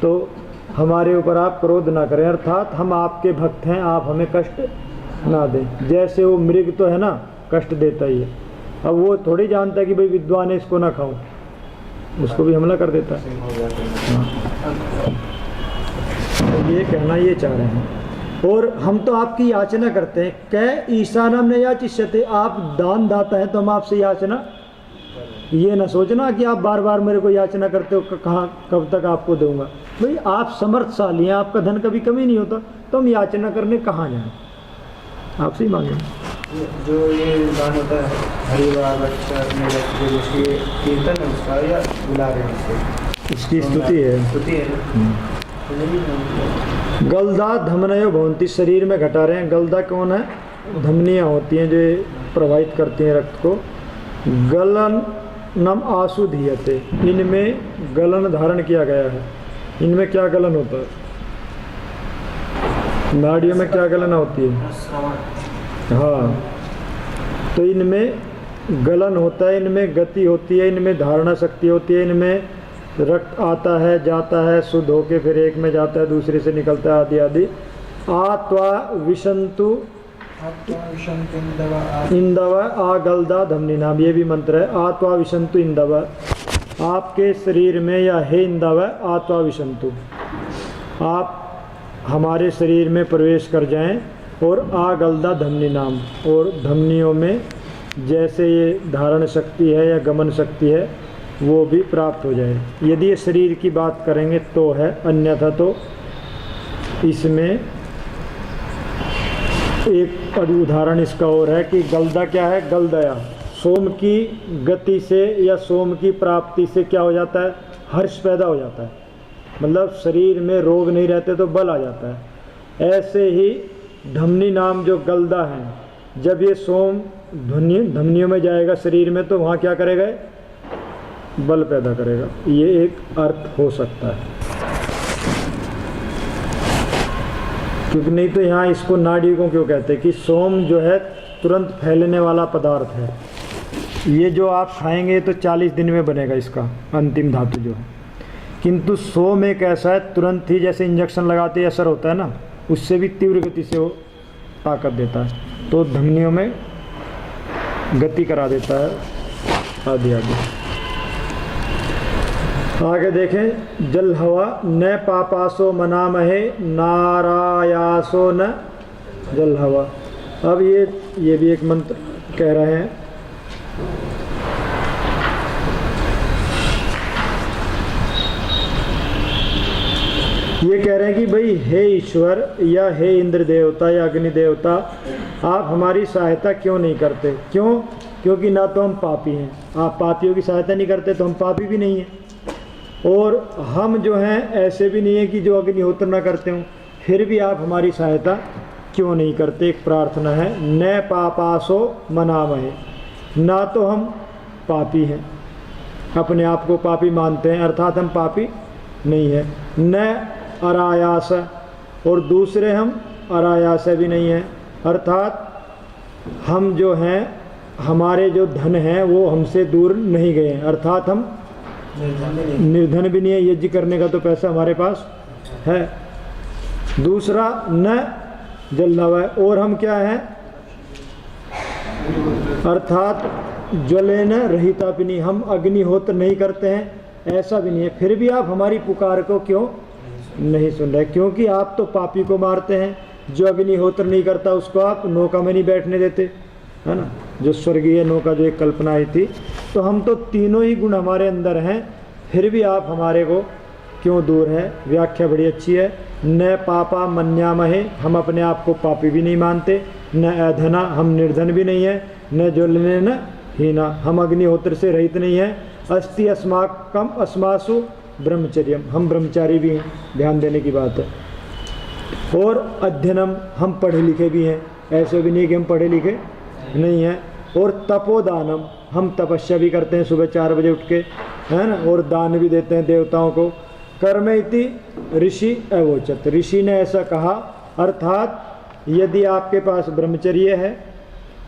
तो हमारे ऊपर आप क्रोध ना करें, अर्थात हम आपके भक्त हैं, आप हमें कष्ट ना दें। जैसे वो मृग तो है ना, कष्ट देता ही है, अब वो थोड़ी जानता है कि भाई विद्वान है इसको ना खाऊं, उसको भी हमला कर देता है। तो ये कहना ये चाह रहे हैं। और हम तो आपकी याचना करते हैं, कै ईशानम ने याचिष्यते, आप दान दाता है तो हम आपसे याचना, ये ना सोचना कि आप बार बार मेरे को याचना करते हो, कहाँ कब तक आपको दूंगा। भाई आप समर्थशाली हैं, आपका धन कभी कमी नहीं होता, तो हम याचना करने कहाँ जाएं, आपसे ही मांगे। जो ये गान होता है कीर्तन है उसका, या बुला रहे हैं इसकी स्तुति है, स्तुति है। गलदा धमनयो भवंती, शरीर में घटा रहे हैं। गलदा कौन है, धमनियाँ होती हैं जो प्रवाहित करती हैं रक्त को। गलन नम आंसू धीयते, इनमें गलन धारण किया गया है। इनमें क्या गलन होता है, नाड़ियों में क्या गलन होती है? हाँ, तो इनमें गलन होता है, इनमें गति होती है, इनमें धारणा शक्ति होती है, इनमें रक्त आता है जाता है, शुद्ध होके फिर एक में जाता है दूसरे से निकलता है, आदि आदि। आत्वा विशंतु इंदव आगलदा धमनी नाम, ये भी मंत्र है। आत्वा विशंतु इंदव, आपके शरीर में या हे इंदव आत्वा विशंतु, आप हमारे शरीर में प्रवेश कर जाएं और आगलदा धमनी नाम, और धमनियों में जैसे ये धारण शक्ति है या गमन शक्ति है वो भी प्राप्त हो जाए। यदि ये शरीर की बात करेंगे तो है, अन्यथा तो इसमें एक उदाहरण इसका और है कि गलदा क्या है? गलदया, सोम की गति से या सोम की प्राप्ति से क्या हो जाता है? हर्ष पैदा हो जाता है, मतलब शरीर में रोग नहीं रहते तो बल आ जाता है। ऐसे ही धमनी नाम जो गलदा है, जब ये सोम धमनियों में जाएगा शरीर में तो वहाँ क्या करेगा? बल पैदा करेगा। ये एक अर्थ हो सकता है, क्योंकि नहीं तो यहाँ इसको नाड़ियों क्यों कहते हैं कि सोम जो है तुरंत फैलने वाला पदार्थ है। ये जो आप खाएंगे तो 40 दिन में बनेगा इसका अंतिम धातु जो है, किंतु सोम एक ऐसा है तुरंत ही, जैसे इंजेक्शन लगाते ही असर होता है ना, उससे भी तीव्र गति से वो ताकत देता है, तो धमनियों में गति करा देता है, आदि आदि। आगे देखें, जल हवा न पापासो मनामहे नारायासो न जल हवा। अब ये भी एक मंत्र कह रहे हैं। ये कह रहे हैं कि भाई हे ईश्वर या हे इंद्र देवता या अग्नि देवता, आप हमारी सहायता क्यों नहीं करते? क्यों? क्योंकि ना तो हम पापी हैं, आप पापियों की सहायता नहीं करते तो हम पापी भी नहीं हैं, और हम जो हैं ऐसे भी नहीं है कि जो अग्निहोत्र ना करते हों, फिर भी आप हमारी सहायता क्यों नहीं करते? एक प्रार्थना है, न पापासो मनामहे, ना तो हम पापी हैं, अपने आप को पापी मानते हैं, अर्थात हम पापी नहीं है। न अरायास, और दूसरे हम अरायास भी नहीं है, अर्थात हम जो हैं हमारे जो धन हैं वो हमसे दूर नहीं गए हैं, अर्थात हम निर्धन भी नहीं है, यज्ञ करने का तो पैसा हमारे पास है। दूसरा न जलनव, और हम क्या हैं? अर्थात ज्वलेन रहिता भी नहीं, हम अग्निहोत्र नहीं करते हैं, ऐसा भी नहीं है, फिर भी आप हमारी पुकार को क्यों नहीं सुन रहे? क्योंकि आप तो पापी को मारते हैं, जो अग्निहोत्र नहीं करता उसको आप नौका में नहीं बैठने देते, है ना, जो स्वर्गीय नौका जो एक कल्पना आई थी। तो हम तो तीनों ही गुण हमारे अंदर हैं, फिर भी आप हमारे को क्यों दूर है? व्याख्या बड़ी अच्छी है। न पापा मन्यामहे, हम अपने आप को पापी भी नहीं मानते, न अधना, हम निर्धन भी नहीं है, न ज्वलने न हीना, हम अग्निहोत्र से रहित नहीं है। अस्ति अस्माकम अस्मासु ब्रह्मचर्यम, हम ब्रह्मचारी भी हैं, ध्यान देने की बात है। और अध्ययनम, हम पढ़े लिखे भी हैं, ऐसे भी नहीं कि हम पढ़े लिखे नहीं हैं। और तपोदानम, हम तपस्या भी करते हैं सुबह 4 बजे उठ के, है ना, और दान भी देते हैं देवताओं को। कर्म इति ऋषि अवोचत, ऋषि ने ऐसा कहा, अर्थात यदि आपके पास ब्रह्मचर्य है,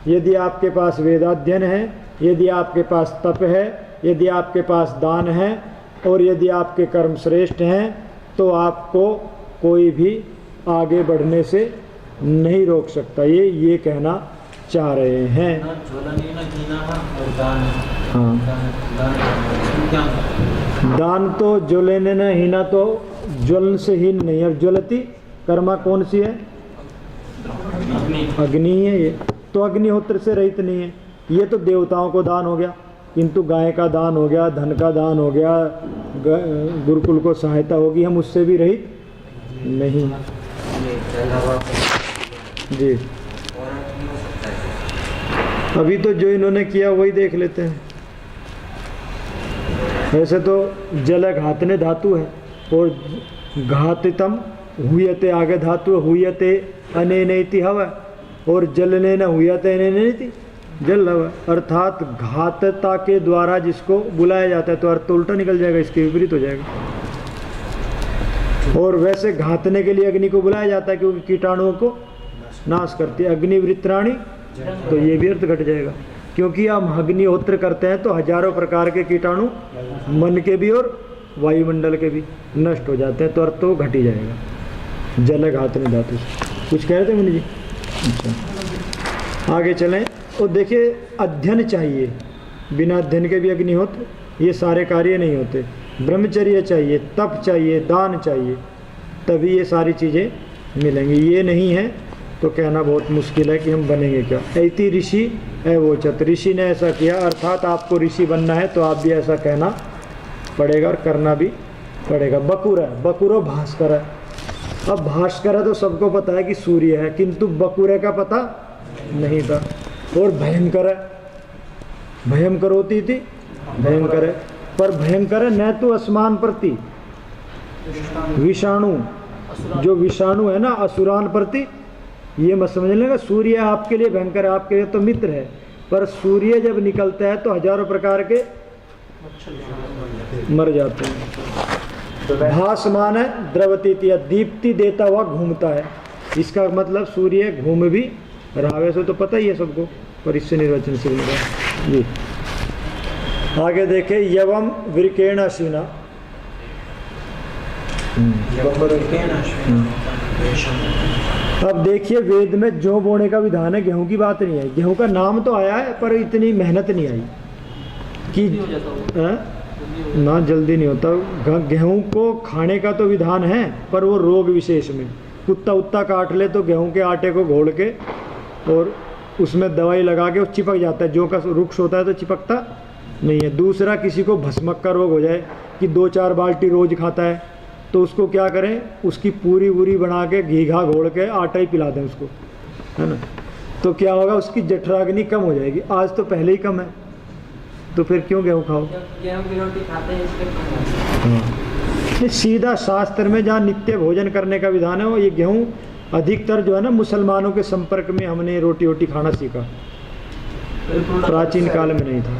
यदि आपके पास वेदाध्ययन है, यदि आपके पास तप है, यदि आपके पास दान है, और यदि आपके कर्म श्रेष्ठ हैं, तो आपको कोई भी आगे बढ़ने से नहीं रोक सकता। ये कहना चाह रहे हैं। हाँ, दान तो ज्वलने न हीना, तो ज्वलन से हीन नहीं है। ज्वलती कर्मा कौन सी है? अग्नि है, ये तो अग्निहोत्र से रहित नहीं है। ये तो देवताओं को दान हो गया, किंतु गाय का दान हो गया, धन का दान हो गया, गुरुकुल को सहायता होगी, हम उससे भी रहित नहीं जी। अभी तो जो इन्होंने किया वही देख लेते हैं। वैसे तो जल घातने धातु है, और घातितम हुयते आगे धातु, हुयते अनेनेति हवा, और जलने न हुयते अनेनेति जल हवा, अर्थात घातता के द्वारा जिसको बुलाया जाता है, तो अर्थ तो उल्टा निकल जाएगा, इसके विपरीत हो जाएगा। और वैसे घातने के लिए अग्नि को बुलाया जाता है क्योंकि कीटाणुओं को नाश करती है। अग्निवृत्राणि, तो ये भी अर्थ घट जाएगा क्योंकि हम अग्निहोत्र करते हैं तो हजारों प्रकार के कीटाणु मन के भी और वायुमंडल के भी नष्ट हो जाते हैं, तो अर्थ तो घट ही जाएगा। जल घातने धातु से कुछ कह रहे थे मुनि जी? अच्छा, आगे चलें। और देखिए अध्ययन चाहिए, बिना अध्ययन के भी अग्निहोत्र ये सारे कार्य नहीं होते। ब्रह्मचर्य चाहिए, तप चाहिए, दान चाहिए, तभी ये सारी चीज़ें मिलेंगी। ये नहीं है तो कहना बहुत मुश्किल है कि हम बनेंगे क्या। ऐति ऋषि एवोचत, ऋषि ने ऐसा किया, अर्थात आपको ऋषि बनना है तो आप भी ऐसा कहना पड़ेगा और करना भी पड़ेगा। बकुर है, बकुरो भास्कर है। अब भास्कर है तो सबको पता है कि सूर्य है, किंतु बकुरे का पता नहीं था। और भयंकर है, भयंकर होती थी, भयंकर है, पर भयंकर है न तो असमान प्रति, विषाणु, जो विषाणु है ना असुरान प्रति, ये मत समझ लेना। सूर्य आपके लिए भयंकर है, आपके लिए तो मित्र है, पर सूर्य जब निकलता है तो हजारों प्रकार के मर जाते हैं। भासमान है, द्रवती, दीप्ति देता हुआ घूमता है, इसका मतलब सूर्य घूम भी रहा। वैसे तो पता ही है सबको, पर इससे निर्वचन से जी। आगे देखे यवम विरकेण अश्विना, अब देखिए वेद में जौ बोने का विधान है, गेहूं की बात नहीं है। गेहूं का नाम तो आया है पर इतनी मेहनत नहीं आई कि ना, जल्दी नहीं होता। गेहूं को खाने का तो विधान है पर वो रोग विशेष में, कुत्ता उत्ता काट ले तो गेहूं के आटे को घोल के और उसमें दवाई लगा के वो चिपक जाता है। जौ का वृक्ष होता है तो चिपकता नहीं है। दूसरा, किसी को भस्मक का रोग हो जाए कि 2-4 बाल्टी रोज खाता है तो उसको क्या करें, उसकी पूरी वूरी बना के घी घा घोल के आटा ही पिला दें उसको, है ना, तो क्या होगा, उसकी जठराग्नि कम हो जाएगी। आज तो पहले ही कम है तो फिर क्यों गेहूँ खाओ। गेहूं की रोटी खाते हैं इसलिए। हाँ, सीधा शास्त्र में जहाँ नित्य भोजन करने का विधान है वो ये गेहूँ अधिकतर जो है ना मुसलमानों के संपर्क में हमने रोटी वोटी खाना सीखा, प्राचीन काल में नहीं था।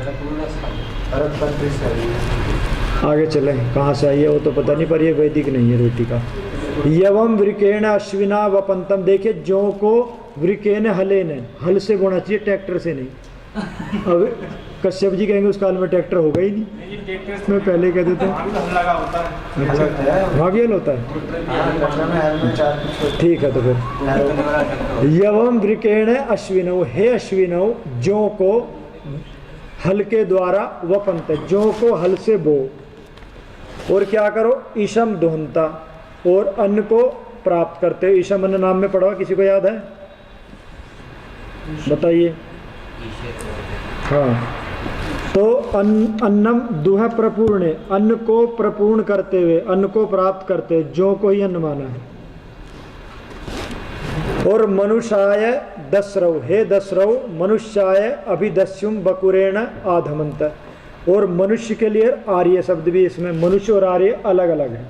आगे चलें, कहाँ से आई है वो तो पता नहीं, पर ये वैदिक नहीं है रोटी का। यवम वृकेण अश्विना वपंतम, देखिए जौ को वृकेण हले ने, हल से बोना चाहिए, ट्रैक्टर से नहीं। अब कश्यप जी कहेंगे उस काल में ट्रैक्टर होगा ही नहीं, मैं पहले कह देता हूँ भाग्यल होता है। ठीक है, तो फिर यवम वृकेण अश्विनौ, हे अश्विनौ, जौ को हल के द्वारा वपंत, जौ को हल से बो और क्या करो, ईशम दोहनता, और अन्न को प्राप्त करते हो। ईशम अन्न नाम में पढ़ा, किसी को याद है बताइए? हाँ, तो अन्नम दुह प्रपूर्ण, अन्न को प्रपूर्ण करते हुए, अन्न को प्राप्त करते हुए, जौ को ही अन्न माना है। और मनुष्याय दस्रव, हे दस्रव, मनुष्याय अभिदस्युम बकुरेण आधमंत, और मनुष्य के लिए आर्य शब्द भी इसमें, मनुष्य और आर्य अलग अलग है।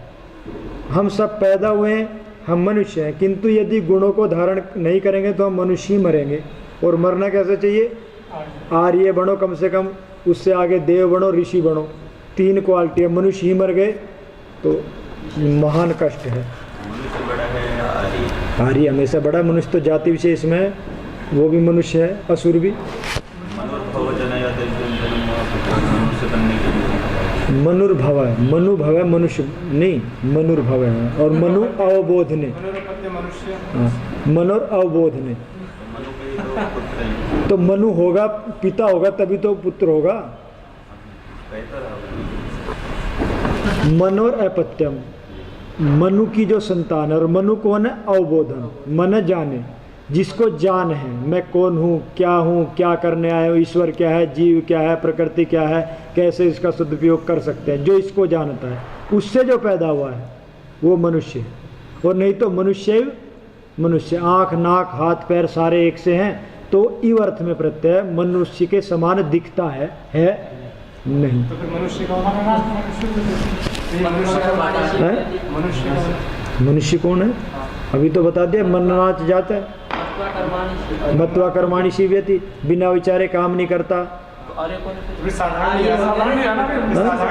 हम सब पैदा हुए हैं, हम मनुष्य हैं, किंतु यदि गुणों को धारण नहीं करेंगे तो हम मनुष्य ही मरेंगे। और मरना कैसे चाहिए, आर्य बनो कम से कम, उससे आगे देव बनो, ऋषि बनो, 3 क्वालिटी है। मनुष्य ही मर गए तो महान कष्ट है। आर्य हमेशा बड़ा, मनुष्य तो जाति विशेष में है, वो भी मनुष्य है, असुर भी। मनुर्भव है, मनुभव है, मनुष्य नहीं, मनुर्भव है। और मनु अवबोधने, मनोर अवबोधने, तो मनु होगा, पिता होगा तभी तो पुत्र होगा। मनोर अपत्यम, मनु की जो संतान है। और मनु कौन है, अवबोधन, मन जाने, जिसको जान है मैं कौन हूँ, क्या करने आया हूँ, ईश्वर क्या है, जीव क्या है, प्रकृति क्या है, कैसे इसका सदुपयोग कर सकते हैं, जो इसको जानता है, उससे जो पैदा हुआ है वो मनुष्य है। और नहीं तो मनुष्य, मनुष्य आँख नाक हाथ पैर सारे एक से हैं, तो इव अर्थ में प्रत्यय मनुष्य के समान दिखता है नहीं। तो फिर मनुष्य कौन है? मनुष्य कौन है, अभी तो बता दिया, मन नाच जाता है, मत्वा कर्माणि शिव्यति, बिना विचारे काम नहीं करता, तो आर्य कौन है? फिर साधारण नहीं रहा, साधारण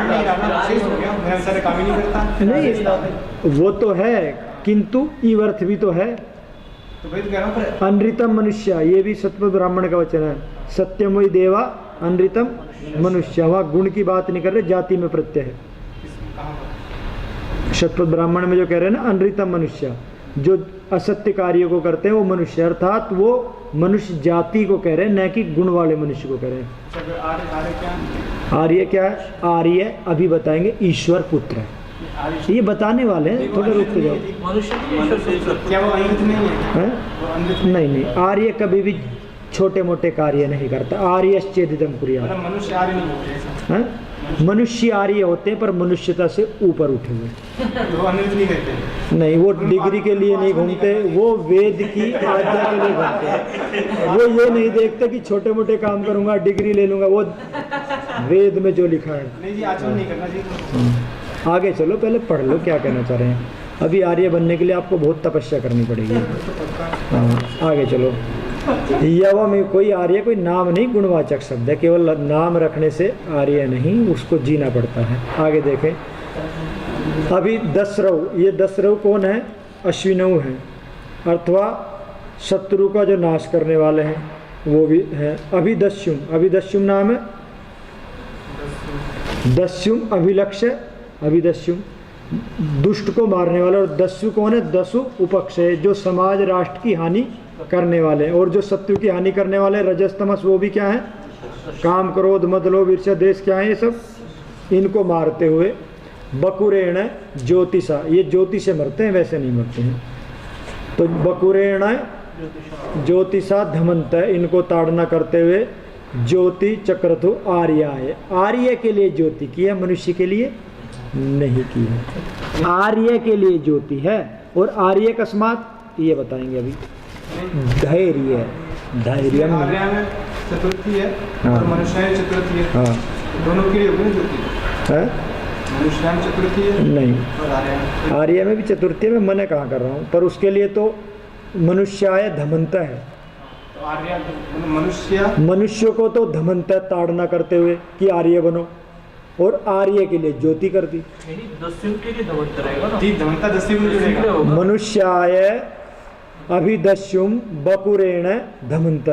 नहीं रहा, विशेष हो गया, मैं सारे काम ही नहीं करता। नहीं, वो तो है, किंतु ईवर्थ भी तो है। तो वही तो कह रहा हूँ, पर अनृतम मनुष्य, ये भी सत्व ब्राह्मण का वचन है। सत्यम वही देवा अनृतम मनुष्य, वहाँ गुण की बात नहीं कर रहे, जाति में प्रत्यय है। कहाँ पर? सत्व ब्राह्मण में जो कह रहे हैं ना, अनृतम मनुष्य, जो असत्य कार्यों को करते हैं वो मनुष्य, अर्थात वो मनुष्य जाति को कह रहे हैं, न कि गुण वाले मनुष्य को कह रहे हैं। आर्य क्या है? आर्य क्या है? आर्य अभी बताएंगे, ईश्वर पुत्र है। ये बताने वाले हैं, थोड़ा रुक जाओ। मनुष्य क्या वो अनित नहीं है? हैं? वो अनित नहीं नहीं, आर्य कभी भी छोटे मोटे कार्य नहीं करता। आर्यश्चेदिदम कुर्यात्। मतलब मनुष्य आर्य नहीं होते ऐसा। हैं? मनुष्य आर्य होते हैं, पर मनुष्यता से ऊपर उठे हुए। वो अनित नहीं कहते। नहीं, वो डिग्री के लिए नहीं घूमते, वो वेद की आज्ञा के लिए घूमते हैं। वो ये नहीं देखते कि छोटे मोटे काम करूंगा डिग्री ले लूंगा, वो वेद में जो लिखा है। नहीं जी, आचरण नहीं करना जी। आगे चलो, पहले पढ़ लो क्या कहना चाह रहे हैं। अभी आर्य बनने के लिए आपको बहुत तपस्या करनी पड़ेगी। हाँ, आगे चलो। यवा में कोई आर्य कोई नाम नहीं, गुणवाचक शब्द है, केवल नाम रखने से आर्य नहीं, उसको जीना पड़ता है। आगे देखें, अभी दशरव, ये दशरव कौन है? अश्विनव है, अथवा शत्रु का जो नाश करने वाले हैं वो भी है। अभिदस्युम, अभिदस्युम नाम है, दस्युम अभिलक्ष्य, अभिदस्युम दुष्ट को मारने वाला। और दस्यु कौन है? दसु उपक्षय, जो समाज राष्ट्र की हानि करने वाले हैं। और जो शत्रु की हानि करने वाले रजस तमस, वो भी क्या है? काम क्रोध मद लोभ ईर्ष्या द्वेष, क्या है ये सब? इनको मारते हुए बकुरेण ज्योतिषा, ये ज्योति से मरते हैं, वैसे नहीं मरते हैं। तो बकुरेण ज्योतिषा धमंत, इनको ताड़ना करते हुए ज्योति चक्रतु आर्याय, आर्य के लिए ज्योति की है, मनुष्य के लिए नहीं की है। आर्य के लिए ज्योति है। और आर्य अकस्मात ये बताएंगे अभी। धैर्य, धैर्य आर्य में चतुर्थी है हाँ। और मनुष्य में चतुर्थी है। हाँ दोनों के लिए होगी ना ज्योति? है? मनुष्य में चतुर्थी है नहीं, और आर्य में। आर्य में भी चतुर्थी में मना कहाँ कर रहा हूँ, पर उसके लिए तो मनुष्याय धमंत है। तो आर्य मनुष्य, मनुष्य को तो धमंत ताड़ना करते हुए कि आर्य बनो, और आर्य के लिए ज्योति कर दी। दस्यु के लिए धमंत रहेगा ना? जी, धमंता दस्यु में जुड़ेगा। मनुष्याय अभिदस्युम बकुरेण धमंत।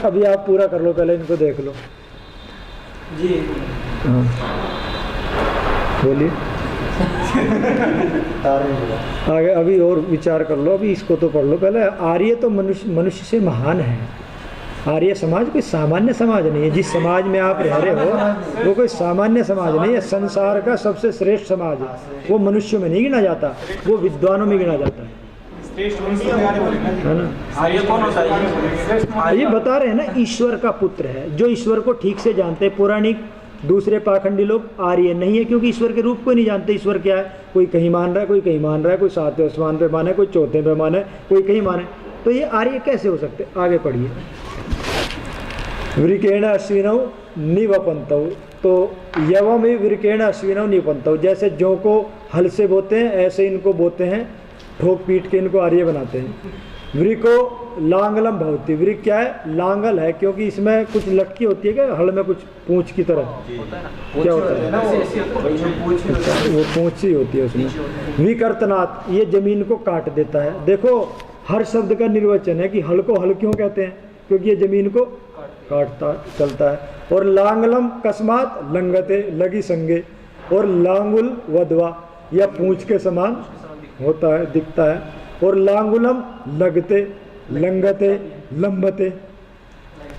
अभी आप पूरा कर लो, पहले इनको देख लो जी। हाँ बोलिए। आगे अभी और विचार कर लो, अभी इसको तो पढ़ लो पहले। आर्य तो मनुष्य से महान है। आर्य समाज कोई सामान्य समाज नहीं है। जिस समाज में आप रह रहे हो वो कोई सामान्य समाज नहीं है, संसार का सबसे श्रेष्ठ समाज है। वो मनुष्यों में नहीं गिना जाता, वो विद्वानों में गिना जाता है, श्रेष्ठ वंश से आर्य बोलेगा जी। है ना? आर्य कौन होता है? ये बता रहे हैं ना, ईश्वर का पुत्र है, जो ईश्वर को ठीक से जानते हैं। पौराणिक दूसरे पाखंडी लोग आर्य नहीं है, क्योंकि ईश्वर के रूप को नहीं जानते। ईश्वर क्या है? कोई कहीं मान रहा है, कोई कहीं मान रहा है, कोई सातवें आसमान पे माने, कोई चौथे पे माने, कोई कहीं माने। तो ये आर्य कैसे हो सकते? आगे पढ़िए। वृकेण अश्विनौ निवपन्तौ, तो यवम ही वृकेण अश्विनौ निवपन्तौ, जैसे जौ को हल से बोते हैं ऐसे इनको बोते हैं, ठोक पीट के इनको आर्य बनाते हैं। वृको लांगलम भवती, वृक क्या है? लांगल है, क्योंकि इसमें कुछ लटकी होती है क्या हल में, कुछ पूंछ की तरह क्या होता है? वो पूंछ ही होती है उसमें। विकर्तनात्, ये जमीन को काट देता है। देखो हर शब्द का निर्वचन है कि हल को हल क्यों कहते हैं, क्योंकि ये जमीन को काटता चलता है। और लांगलम कस्मात लंगते, लगी संगे, और लांगुल वधवा, या पूंछ के समान होता है, दिखता है। और लांगुलम लगते, लंगते, लंबते,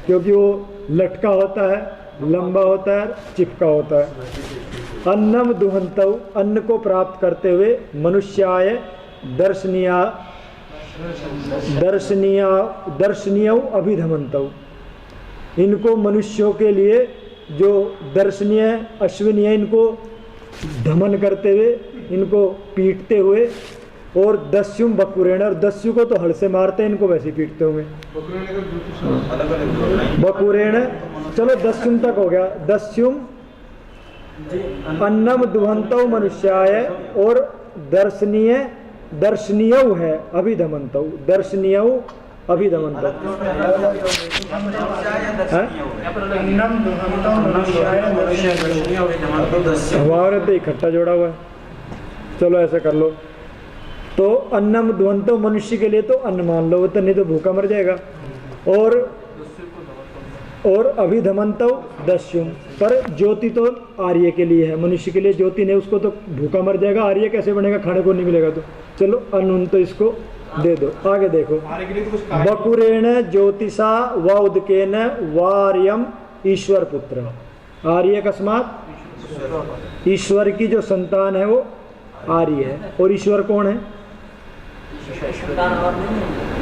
क्योंकि वो लटका होता है, लंबा होता है, चिपका होता है। अन्नम दुहंतौ, अन्न को प्राप्त करते हुए मनुष्याय दर्शनीय अभिधमंतौ, इनको मनुष्यों के लिए जो दर्शनीय अश्विनी है, इनको धमन करते हुए, इनको पीटते हुए। और दस्युम बकुरेण, और दस्यु को तो हल से मारते हैं, इनको वैसे पीटते होंगे बकुरेण। चलो दस्युम तक हो गया। दस्युम अन्नम दुहंतौ मनुष्याय, और दर्शनीय है अभिधमंतौ, दर्शनीय अभिधमंत हमारे तो इकट्ठा जोड़ा हुआ है। चलो ऐसा कर लो, तो अन्नम ध्वंतो मनुष्य के लिए तो अन्न मान लो, वो तो नहीं तो भूखा मर जाएगा। और अभिधमंतो दस्युम, पर ज्योति तो आर्य के लिए है, मनुष्य के लिए ज्योति नहीं, उसको तो भूखा मर जाएगा। आर्य कैसे बनेगा, खाने को नहीं मिलेगा। तो चलो अन्न तो इसको दे दो। आगे देखो, बकुरेण ज्योतिषा व उदकेन वार्यम ईश्वर पुत्र। आर्य अकस्मात ईश्वर की जो संतान है वो आर्य है। और ईश्वर कौन है?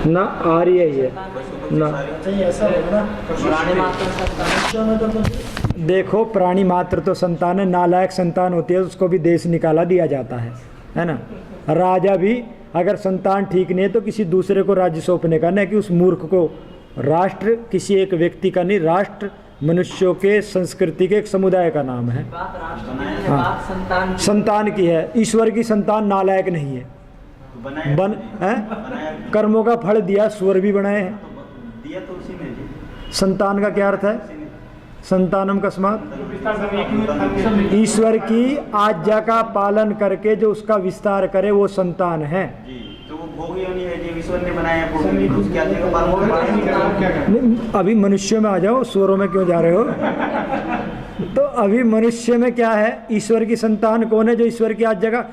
ना आर्य ही है ना। देखो प्राणी मात्र तो संतान है, नालायक संतान होती है उसको भी देश निकाला दिया जाता है ना। राजा भी अगर संतान ठीक नहीं है तो किसी दूसरे को राज्य सौंपने का, नहीं कि उस मूर्ख को। राष्ट्र किसी एक व्यक्ति का नहीं, राष्ट्र मनुष्यों के संस्कृति के एक समुदाय का नाम है। हाँ, संतान की है। ईश्वर की संतान नालायक नहीं है। कर्मों का फल दिया, स्वर भी बनाए हैं। दिया तो उसी में जी। संतान का क्या अर्थ है? संतानम कस्मात, ईश्वर की आज्ञा का पालन करके जो उसका विस्तार करे वो संतान है जी। तो वो भोग योनि है जी, ईश्वर ने बनाया भोग योनि, तो उसकी आज्ञा का पालन। अभी मनुष्य में आ जाओ, स्वरों में क्यों जा रहे हो? तो अभी मनुष्य में क्या है? ईश्वर की संतान कौन है? जो ईश्वर की आज्ञा का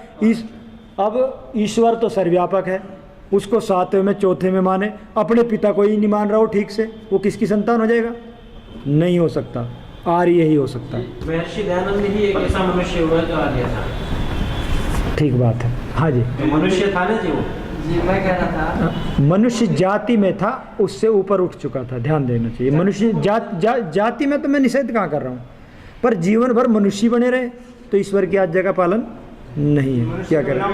अब ईश्वर तो सर्वव्यापक है, उसको सातवें में चौथे में माने, अपने पिता को ही नहीं मान रहा हो ठीक से, वो किसकी संतान हो जाएगा? नहीं हो सकता, आर्य ही हो सकता है। महर्षि दयानंद ही एक ऐसा मनुष्य हुआ जो आर्य था। ठीक बात है। हाँ जी, तो मनुष्य था ना जी वो। जी मैं कह रहा था मनुष्य जाति में था, उससे ऊपर उठ चुका था, ध्यान देना चाहिए। मनुष्य जाति में तो मैं निषेध कहाँ कर रहा हूँ, पर जीवन भर मनुष्य बने रहे तो ईश्वर की आज्ञा का पालन नहीं है। क्या करें? हाँ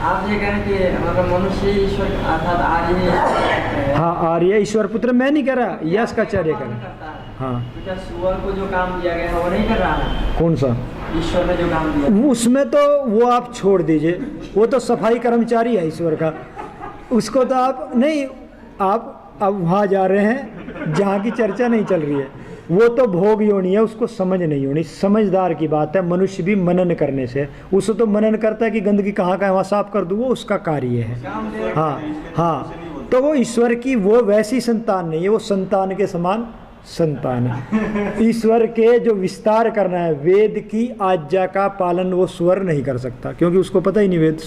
आप ये कह रहे कि मतलब मनुष्य ईश्वर अर्थात आर्य। हाँ, आर्य ईश्वर पुत्र मैं नहीं कह रहा, यश का आचार्य कर रहा। हाँ, तो क्या सुअर को जो काम दिया गया है वो नहीं कर रहा है? कौन सा? ईश्वर ने जो काम दिया उसमें तो वो आप छोड़ दीजिए, वो तो सफाई कर्मचारी है ईश्वर का, उसको तो आप नहीं। आप अब वहाँ जा रहे हैं जहाँ की चर्चा नहीं चल रही है, वो तो भोग योनि है, उसको समझ नहीं होनी। समझदार की बात है, मनुष्य भी मनन करने से, उसको तो मनन करता है कि गंदगी कहाँ का है वहाँ साफ कर दूँ, वो उसका कार्य है। हाँ हाँ, तो वो ईश्वर की वो वैसी संतान नहीं है, वो संतान के समान संतान है। ईश्वर के जो विस्तार करना है, वेद की आज्ञा का पालन वो स्वर नहीं कर सकता, क्योंकि उसको पता ही नहीं वेद।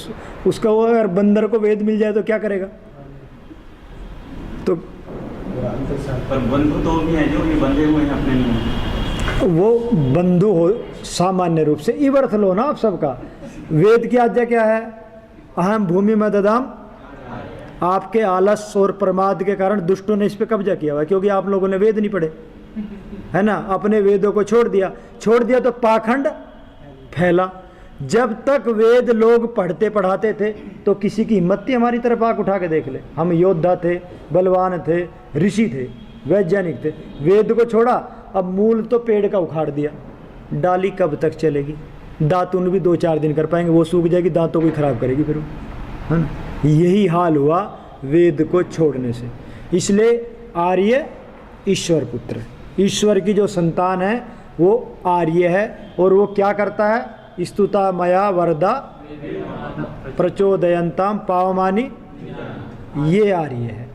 उसका वो अगर बंदर को वेद मिल जाए तो क्या करेगा? तो पर बंधु तो भी हैं जो ये बंधे हुए हैं अपने लिए। वो बंधु हो सामान्य रूप से, इव अर्थ लो ना आप सबका। वेद की आज्ञा क्या है? अहम भूमि में ददाम। आपके आलस और प्रमाद के कारण दुष्टों ने इस पे कब्जा किया हुआ, क्योंकि आप लोगों ने वेद नहीं पढ़े, है ना। अपने वेदों को छोड़ दिया तो पाखंड फैला। जब तक वेद लोग पढ़ते पढ़ाते थे तो किसी की हिम्मत थी हमारी तरफ आँख उठा के देख ले। हम योद्धा थे, बलवान थे, ऋषि थे, वैज्ञानिक थे। वेद को छोड़ा, अब मूल तो पेड़ का उखाड़ दिया, डाली कब तक चलेगी? दातुन भी 2-4 दिन कर पाएंगे, वो सूख जाएगी, दांतों को ही खराब करेगी फिर वो, है ना। यही हाल हुआ वेद को छोड़ने से। इसलिए आर्य ईश्वर पुत्र, ईश्वर की जो संतान है वो आर्य है। और वो क्या करता है? स्तुता मया वरदा प्रचोदयंताम पावमानी, ये आर्य है।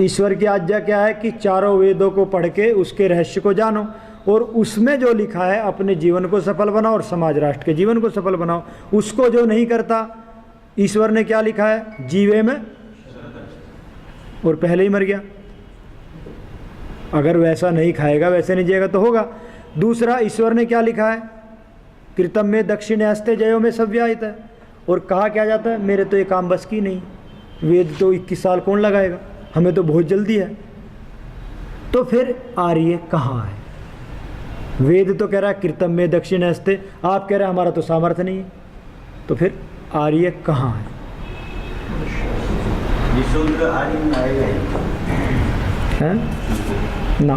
ईश्वर की आज्ञा क्या है कि चारों वेदों को पढ़ के उसके रहस्य को जानो, और उसमें जो लिखा है अपने जीवन को सफल बनाओ और समाज राष्ट्र के जीवन को सफल बनाओ। उसको जो नहीं करता, ईश्वर ने क्या लिखा है? जीवे में, और पहले ही मर गया। अगर वैसा नहीं खाएगा, वैसे नहीं जिएगा तो होगा। दूसरा, ईश्वर ने क्या लिखा है? कृतम में दक्षिण हस्ते जयो में सव्याहित है। और कहा क्या जाता है? मेरे तो ये काम बस की नहीं, वेद तो 21 साल कौन लगाएगा, हमें तो बहुत जल्दी है। तो फिर आर्य कहाँ है? वेद तो कह रहा है कृतम में दक्षिण हस्ते, आप कह रहे हैं हमारा तो सामर्थ्य नहीं है। तो फिर आर्य कहाँ है? आर्य में आएगा है ना।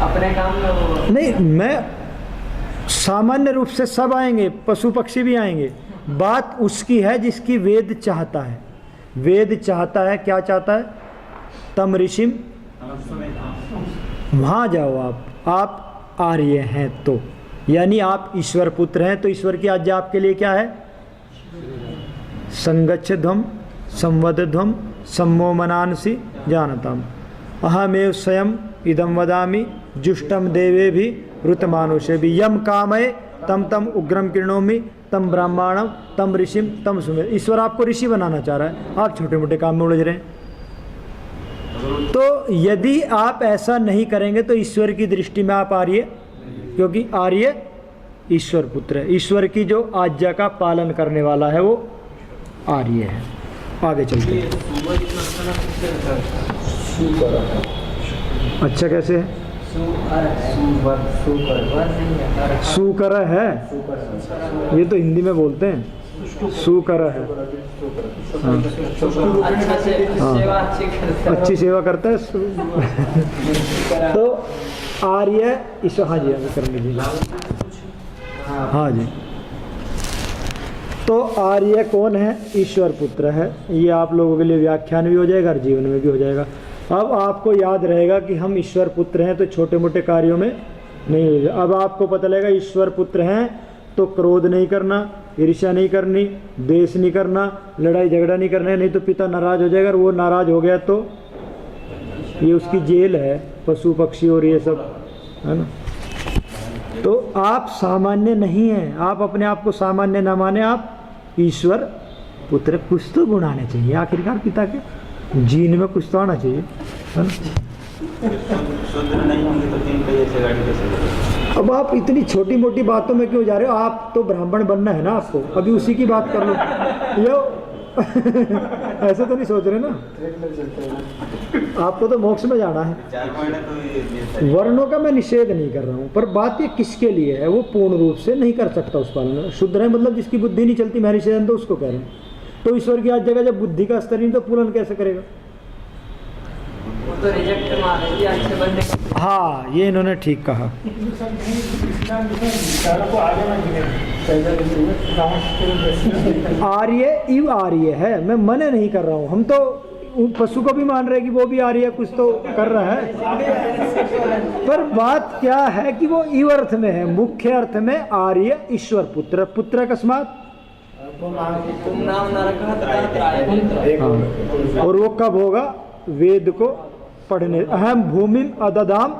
अपने काम में नहीं, मैं सामान्य रूप से सब आएंगे, पशु पक्षी भी आएंगे। बात उसकी है जिसकी वेद चाहता है। वेद चाहता है, क्या चाहता है? तम ऋषिम, वहाँ जाओ आप आर्य हैं तो, यानी आप ईश्वर पुत्र हैं, तो ईश्वर की आज्ञा आपके लिए क्या है? संगच्छध्वम संवदध्वम सम्मो मनांसि जानताम अहमेव स्वयं इदम वदामि जुष्टम देवे भी ऋतमानुषे भी यम कामये तम तम उग्रम किरणोमि तम ब्राह्मणम तम ऋषिम तम सुमेर। ईश्वर आपको ऋषि बनाना चाह रहा है, आप छोटे मोटे काम में उलझ रहे हैं। तो यदि आप ऐसा नहीं करेंगे तो ईश्वर की दृष्टि में आप आर्य, क्योंकि आर्य ईश्वर पुत्र है, ईश्वर की जो आज्ञा का पालन करने वाला है वो आर्य है। आगे चलते हैं। अच्छा कैसे है? सुकर है, ये तो हिंदी में बोलते हैं, सुकर है। हाँ। अच्छी सेवा करता है। तो आर्य ईश्वर, हाँ जी कर लीजिए। हाँ जी, तो आर्य कौन है? ईश्वर पुत्र है। ये आप लोगों के लिए व्याख्यान भी हो जाएगा और जीवन में भी हो जाएगा। अब आपको याद रहेगा कि हम ईश्वर पुत्र हैं तो छोटे मोटे कार्यों में नहीं हो जाए। अब आपको पता लगेगा ईश्वर पुत्र हैं तो क्रोध नहीं करना, ईर्ष्या नहीं करनी, द्वेष नहीं करना, लड़ाई झगड़ा नहीं करना है, नहीं तो पिता नाराज हो जाएगा और वो नाराज हो गया तो ये उसकी जेल है, पशु पक्षी और ये सब है ना। तो आप सामान्य नहीं हैं, आप अपने आप को सामान्य न माने, आप ईश्वर पुत्र। कुछ तो गुण आने चाहिए आखिरकार, पिता के जीन में कुछ तो आना चाहिए, है ना। शुद्ध नहीं होंगे तो 3 पहिए से गाड़ी कैसे चलेगी? अब आप इतनी छोटी मोटी बातों में क्यों जा रहे हो? आप तो ब्राह्मण बनना है ना आपको, अभी उसी की बात कर लो। यो ऐसे तो नहीं सोच रहे ना, आपको तो मोक्ष में जाना है। 4 महीने तो ये वर्णों का मैं निषेध नहीं कर रहा हूँ, पर बात ये किसके लिए है, वो पूर्ण रूप से नहीं कर सकता उस पालन। शुद्ध है मतलब जिसकी बुद्धि नहीं चलती, मैं निषेधन तो उसको कह रहा हूँ। तो ईश्वर की आज जगह जब बुद्धि का स्तर नहीं तो पूर्ण कैसे करेगा? वो तो रिजेक्ट मारेगी अच्छे बनने का। हाँ, ये इन्होंने ठीक कहा। आर्य इव आर्य है, मैं मने नहीं कर रहा हूँ। हम तो पशु को भी मान रहे कि वो भी आर्य कुछ तो कर रहा है, पर बात क्या है कि वो इव अर्थ में है, मुख्य अर्थ में आर्य ईश्वर पुत्र। पुत्र अकस्मात और वो कब होगा? वेद को पढ़ने। अहम भूमि अददाम,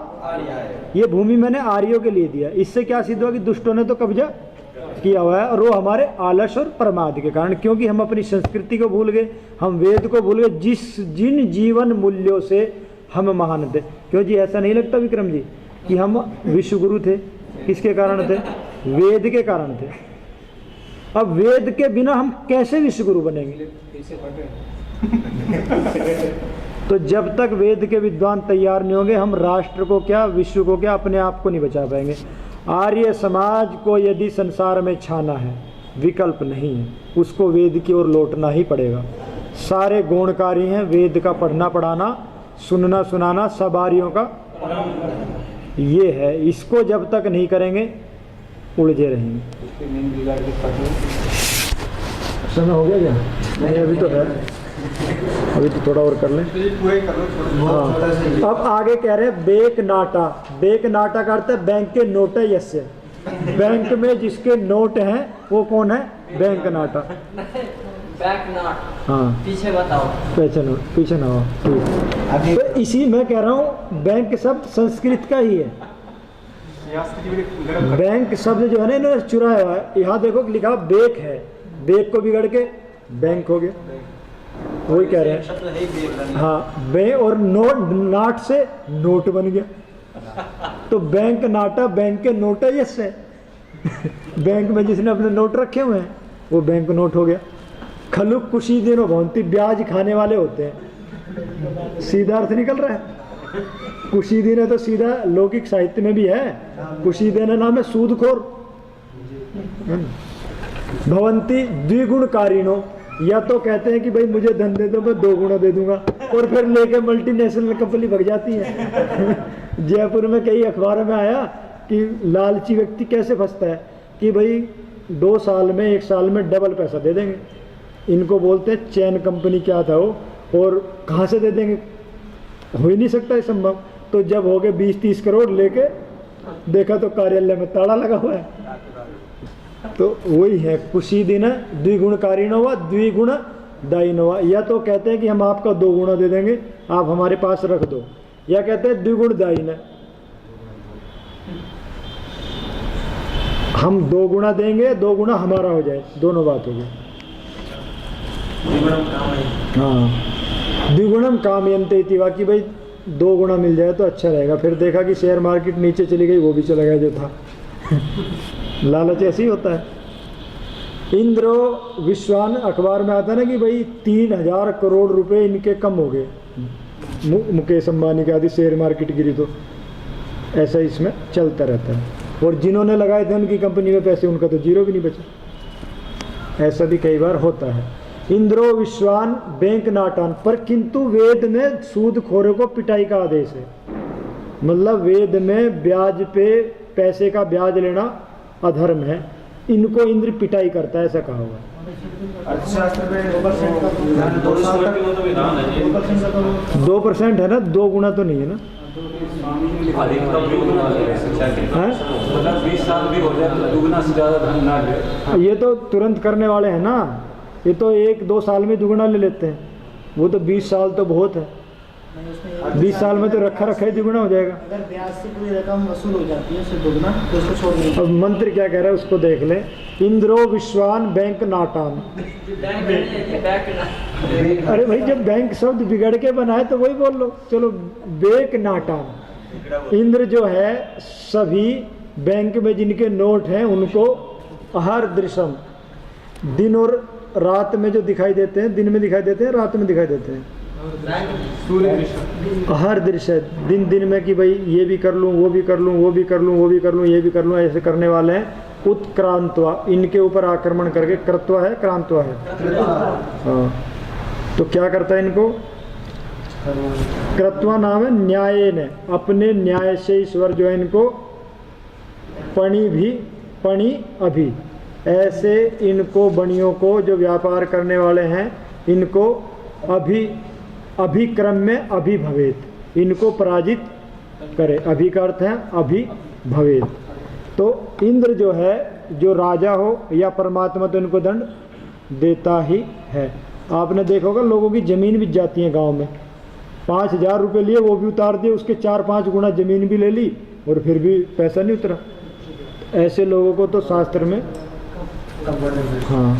ये भूमि मैंने आर्यों के लिए दिया। इससे क्या सिद्ध हुआ कि दुष्टों ने तो कब्जा किया हुआ है, और वो हमारे आलस और प्रमाद के कारण, क्योंकि हम अपनी संस्कृति को भूल गए, हम वेद को भूल गए, जिन जीवन मूल्यों से हम महान थे। क्यों जी, ऐसा नहीं लगता विक्रम जी कि हम विश्वगुरु थे? किसके कारण थे? वेद के कारण थे। अब वेद के बिना हम कैसे विश्वगुरु बनेंगे? तो जब तक वेद के विद्वान तैयार नहीं होंगे, हम राष्ट्र को क्या, विश्व को क्या, अपने आप को नहीं बचा पाएंगे। आर्य समाज को यदि संसार में छाना है, विकल्प नहीं है, उसको वेद की ओर लौटना ही पड़ेगा। सारे गुणकारी हैं, वेद का पढ़ना पढ़ाना, सुनना सुनाना सब आर्यों का ये है। इसको जब तक नहीं करेंगे उलझे रहेंगे। समय हो गया क्या? नहीं, अभी तो है, अभी तो थोड़ा और कर लें। हाँ, अब आगे कह रहे हैं बेक नाटा। बेक नाटा करते हैं बैंक के नोट है, यस्य बैंक में जिसके नोट हैं वो कौन है? Bank NATA. बैक नॉट, हाँ, पीछे बताओ। पीछे ना हो। तो इसी मैं कह रहा हूँ, बैंक शब्द संस्कृत का ही है। बैंक शब्द जो है ना, इन्होंने चुराया हुआ है। यहाँ देखो लिखा बेक है, बेक को बिगड़ के बैंक हो गया, वही कह रहे हैं। हाँ, बे और नोट, नाट से नोट बन गया। तो बैंक नाटा, बैंक के नोट है यस है। बैंक में जिसने अपने नोट रखे हुए हैं वो बैंक नोट हो गया। खलुक कुशी दिनों भवंती, ब्याज खाने वाले होते हैं। सीधा अर्थ निकल रहा है। कुशीदीन है तो सीधा लौकिक साहित्य में भी है, कुशीदीन नाम है सूदखोर। भवंती द्विगुणकारिणो, या तो कहते हैं कि भाई मुझे धन दे दो, मैं 2 गुना दे दूंगा, और फिर लेके मल्टीनेशनल कंपनी भग जाती है। जयपुर में कई अखबारों में आया कि लालची व्यक्ति कैसे फंसता है कि भाई 2 साल में 1 साल में डबल पैसा दे देंगे। इनको बोलते हैं चैन कंपनी क्या था वो, और कहाँ से दे देंगे, हो ही नहीं सकता है संभव। तो जब हो गए 20-30 करोड़ लेके देखा तो कार्यालय में ताला लगा हुआ है। तो वही है, कुशी दिन द्विगुण कारिणो व द्विगुण दायिनो वा। या तो कहते हैं कि हम आपका 2 गुना दे देंगे, आप हमारे पास रख दो, या कहते हैं द्विगुण दायिन, हम 2 गुना देंगे, 2 गुना हमारा हो जाए, दोनों बात हो गई। हाँ, द्विगुणम कामयन्ते इति वा, कि भाई 2 गुना मिल जाए तो अच्छा रहेगा। फिर देखा कि शेयर मार्केट नीचे चली गई, वो भी चला गया जो था। लालच ऐसे ही होता है। इंद्रो विश्वान, अखबार में आता है ना कि भाई 3000 करोड़ रुपए इनके कम हो गए, मुकेश अंबानी के आदि शेयर मार्केट गिरी। तो ऐसा इसमें चलता रहता है। और जिन्होंने लगाए थे उनकी कंपनी में पैसे, उनका तो जीरो भी नहीं बचा। ऐसा भी कई बार होता है। इंद्रो विश्वान बैंक नाटान, पर किंतु वेद में सूदखोरों को पिटाई का आदेश है। मतलब वेद में ब्याज पे पैसे का ब्याज लेना अधर्म है, इनको इंद्र पिटाई करता है, ऐसा कहा हुआ है। अर्थशास्त्र में 2% का 2% है ना, 2 गुना तो नहीं है ना। मतलब 20 साल भी हो जाए तो 2 गुना से ज़्यादा धन ना ले। ये तो तुरंत करने वाले हैं ना, ये तो 1-2 साल में 2 गुना ले लेते हैं। वो तो 20 साल तो बहुत है, 20 साल में तो रखा ही 2 गुना हो जाएगा। अगर ब्याज से कोई रकम वसूल हो जाती है उससे 2 गुना, तो उसको छोड़ नहीं। अब मंत्र क्या कह रहा है उसको देख ले। इंद्रो विश्वान बैंक नाटान। अरे भाई, जब बैंक शब्द बिगड़ के बना है तो वही बोल लो। चलो, बेक नाटान। इंद्र जो है सभी बैंक में जिनके नोट हैं उनको हर दृश्यम, दिन और रात में जो दिखाई देते हैं, दिन में दिखाई देते हैं, रात में दिखाई देते हैं, हर दृश्य, दिन दिन में कि भाई ये भी कर लूँ, वो भी कर लूँ, वो भी कर लूँ, वो भी कर लूँ, ये भी कर लूँ, ऐसे करने वाले हैं। उत्क्रांत्वा, इनके ऊपर आक्रमण करके, कृत्वा है क्रांत्वा है, हाँ। तो क्या करता है इनको? कृत्वा नाम है न्याय ने, अपने न्याय से ईश्वर जो है इनको पणी अभी, ऐसे इनको बणियों को जो व्यापार करने वाले हैं इनको अभिक्रम में अभिभवेत, इनको पराजित करे। अभि का अर्थ है अभिभवेत। तो इंद्र जो है, जो राजा हो या परमात्मा, तो इनको दंड देता ही है। आपने देखा होगा लोगों की ज़मीन बिक जाती है गांव में, 5000 रुपये लिए, वो भी उतार दिए, उसके 4-5 गुना ज़मीन भी ले ली और फिर भी पैसा नहीं उतरा। ऐसे लोगों को तो शास्त्र में, हाँ,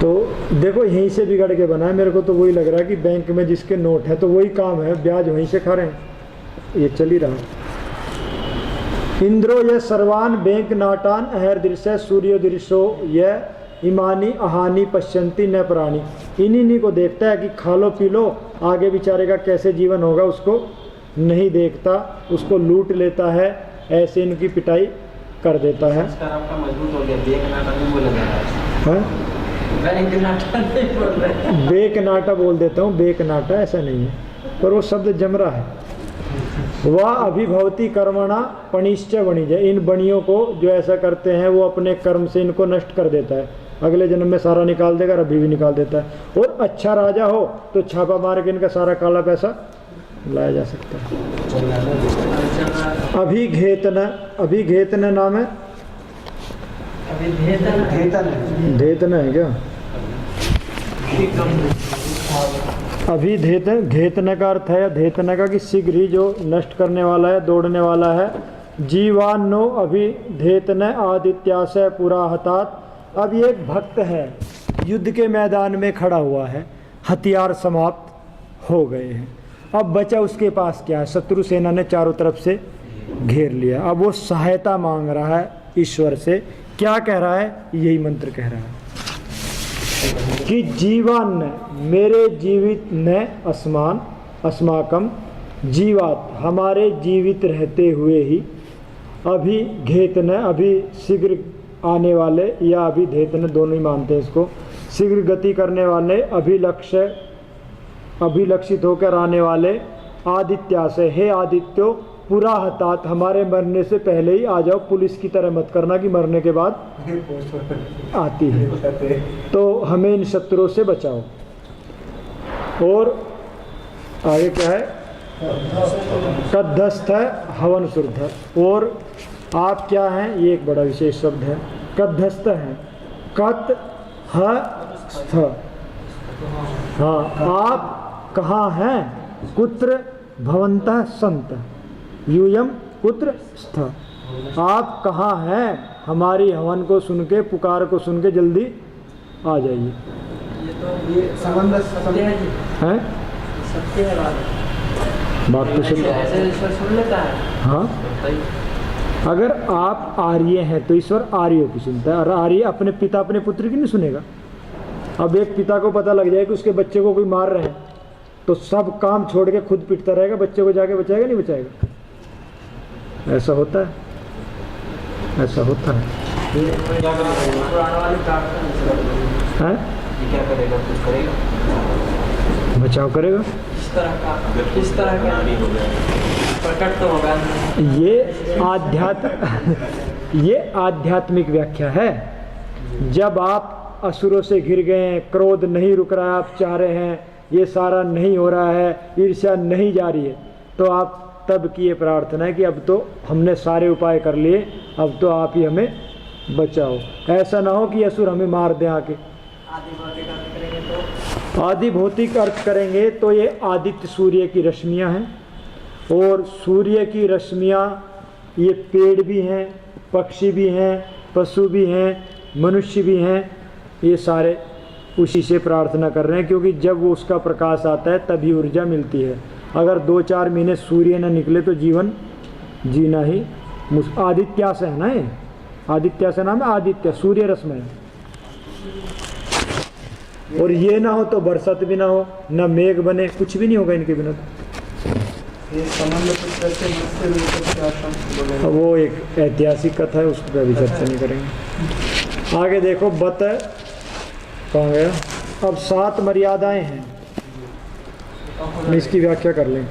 तो देखो यहीं से बिगड़ के बना है। मेरे को तो वही लग रहा है कि बैंक में जिसके नोट है तो वही काम है, ब्याज वहीं से खा रहे हैं, ये चल ही रहा है। इंद्रो यह सर्वान बैंक नाटान अहर दृश्य सूर्य दृश्यो यह इमानी अहानी पश्यंती न प्राणी, इन्हीं को देखता है कि खा लो पी लो, आगे बेचारे का कैसे जीवन होगा उसको नहीं देखता, उसको लूट लेता है, ऐसे इनकी पिटाई कर देता है। आपका मजबूत हो गया, बेक नाटा नहीं बोला जा रहा है। बैंक नाटा नहीं बोल रहे, बेक नाटा बोल देता हूँ, बेक नाटा ऐसा नहीं है, पर वो शब्द जमरा है। वह अभिभवती कर्मणा पणिश्च वणिज, इन बणियों को जो ऐसा करते हैं वो अपने कर्म से इनको नष्ट कर देता है, अगले जन्म में सारा निकाल देगा, अभी भी निकाल देता है। और अच्छा राजा हो तो छापा मार के इनका सारा काला पैसा लाया जा सकता है। अभिघेतन नाम है, धेतन है क्या? अभिधेतन, घेतन का अर्थ है, धेतन का कि शीघ्र ही जो नष्ट करने वाला है, दौड़ने वाला है। जीवान्नो अभिधेतन आदित्याशय पुरा हतात। अब ये एक भक्त है, युद्ध के मैदान में खड़ा हुआ है, हथियार समाप्त हो गए हैं, अब बचा उसके पास क्या है? शत्रु सेना ने चारों तरफ से घेर लिया, अब वो सहायता मांग रहा है ईश्वर से। क्या कह रहा है? यही मंत्र कह रहा है कि जीवान ने, मेरे जीवित ने, अस्मान अस्माकम जीवात, हमारे जीवित रहते हुए ही, अभी घेतन, अभी शीघ्र आने वाले, या अभी धेतन, दोनों ही मानते हैं इसको, शीघ्र गति करने वाले, अभिलक्षित होकर आने वाले, आदित्या से, हे आदित्यो पूरा हतात, हमारे मरने से पहले ही आ जाओ, पुलिस की तरह मत करना कि मरने के बाद आती है। तो हमें इन शत्रुओं से बचाओ। और आगे क्या है, कद्धस्थ है हवन शुद्ध। और आप क्या हैं, ये एक बड़ा विशेष शब्द है, कद्धस्थ हैं, कत ह स्थ। हाँ, आप कहाँ हैं, कुत्र भवन्तः संत यूयम कुत्र स्थ। आप कहाँ हैं, हमारी हवन को सुन के, पुकार को सुन के जल्दी आ जाइए। ये संबंध हैं, सत्य है बात तो सही। ऐसे ईश्वर सुन लेता है। हाँ, अगर आप आर्य हैं तो ईश्वर आर्यों की सुनता है, और आर्य अपने पिता अपने पुत्र की नहीं सुनेगा। अब एक पिता को पता लग जाए कि उसके बच्चे को कोई मार रहे हैं, तो सब काम छोड़ के खुद पिटता रहेगा, बच्चे को जाके बचाएगा नहीं बचाएगा? ऐसा होता है, ऐसा होता है। हैं? क्या करेगा, कुछ करेगा, बचाव करेगा। किस तरह का प्रकट तो होगा। ये आध्यात्मिक व्याख्या है। जब आप असुरों से घिर गए हैं, क्रोध नहीं रुक रहा है, आप चाह रहे हैं ये सारा नहीं हो रहा है, ईर्ष्या नहीं जा रही है, तो आप तब की ये प्रार्थना है कि अब तो हमने सारे उपाय कर लिए, अब तो आप ही हमें बचाओ। ऐसा ना हो कि असुर हमें मार दें आके। आदि भौतिक अर्थ करेंगे तो ये आदित्य सूर्य की रश्मियाँ हैं, और सूर्य की रश्मियाँ ये पेड़ भी हैं, पक्षी भी हैं, पशु भी हैं, मनुष्य भी हैं, ये सारे उसी से प्रार्थना कर रहे हैं, क्योंकि जब वो उसका प्रकाश आता है तभी ऊर्जा मिलती है। अगर 2-4 महीने सूर्य न निकले तो जीवन जीना ही आदित्य से है ना, ये आदित्य से नाम है, आदित्य सूर्य रश्मि है। और ये ना हो तो बरसात भी ना हो, न मेघ बने, कुछ भी नहीं होगा इनके बिना। ये संबंध कुछ कैसे मुझसे लेकर क्या था? वो एक ऐतिहासिक कथा है, उसको अभी चर्चा नहीं करेंगे। आगे देखो, बत कहाँ गया। अब 7 मर्यादाएं हैं, हम इसकी व्याख्या कर लें।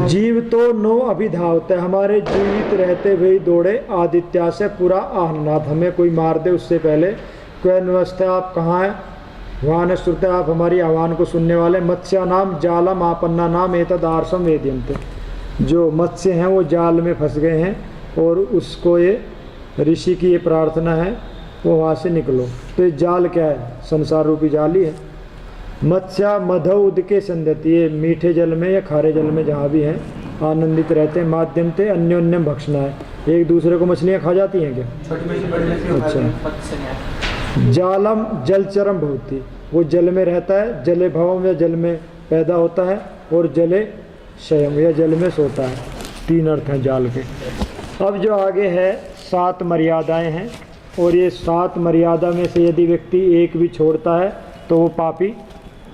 जीव तो नो अभिधावत है, हमारे जीवित रहते हुए दौड़े आदित्य से पूरा आहनाथ, हमें कोई मार दे उससे पहले। क्वै व्यवस्था, आप कहाँ हैं, वाहन श्रुते, आप हमारी आह्वान को सुनने वाले। मत्स्या नाम जालम आपन्ना नाम एतद आर्षम वेद्यन्ते, जो मत्स्य हैं वो जाल में फंस गए हैं, और उसको ये ऋषि की ये प्रार्थना है वो वहाँ से निकलो। तो ये जाल क्या है, संसार रूपी जाल ही है। मत्स्या मधु उदके संदति, ये मीठे जल में या खारे जल में जहाँ भी हैं आनंदित रहते हैं। माध्यम से अन्योन्यम भक्षणा है, एक दूसरे को मछलियाँ खा जाती हैं क्या? अच्छा। जालम जलचरम भवति, वो जल में रहता है, जले भवम या जल में पैदा होता है, और जले शयम या जल में सोता है। 3 अर्थ हैं जाल के। अब जो आगे है 7 मर्यादाएं हैं, और ये 7 मर्यादा में से यदि व्यक्ति एक भी छोड़ता है तो वो पापी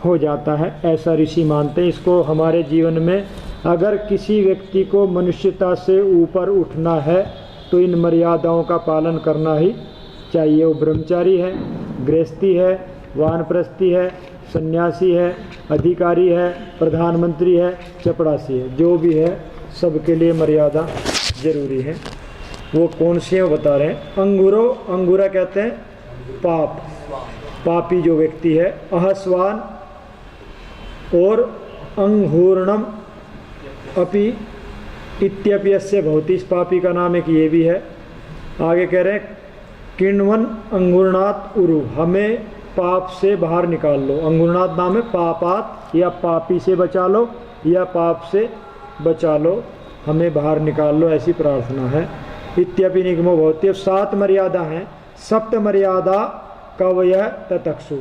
हो जाता है, ऐसा ऋषि मानते हैं। इसको हमारे जीवन में अगर किसी व्यक्ति को मनुष्यता से ऊपर उठना है तो इन मर्यादाओं का पालन करना ही चाहिए। वो ब्रह्मचारी है, गृहस्थी है, वानप्रस्थी है, सन्यासी है, अधिकारी है, प्रधानमंत्री है, चपड़ासी है, जो भी है सबके लिए मर्यादा जरूरी है। वो कौन सी है वो बता रहे हैं। अंगुरो, अंगुरा कहते हैं पाप, पापी जो व्यक्ति है। अहस्वान और अंगूर्णम अपि इत्यप्यस्य भवति, इस पापी का नाम एक ये भी है। आगे कह रहे हैं किण्वन अंगुरनाथ उरु, हमें पाप से बाहर निकाल लो। अंगुरनाथ नाम है पापात, या पापी से बचा लो या पाप से बचा लो, हमें बाहर निकाल लो, ऐसी प्रार्थना है। इत्यपि निगमो भवति। अब 7 मर्यादा हैं। सप्त मर्यादा कवय ततक्षु,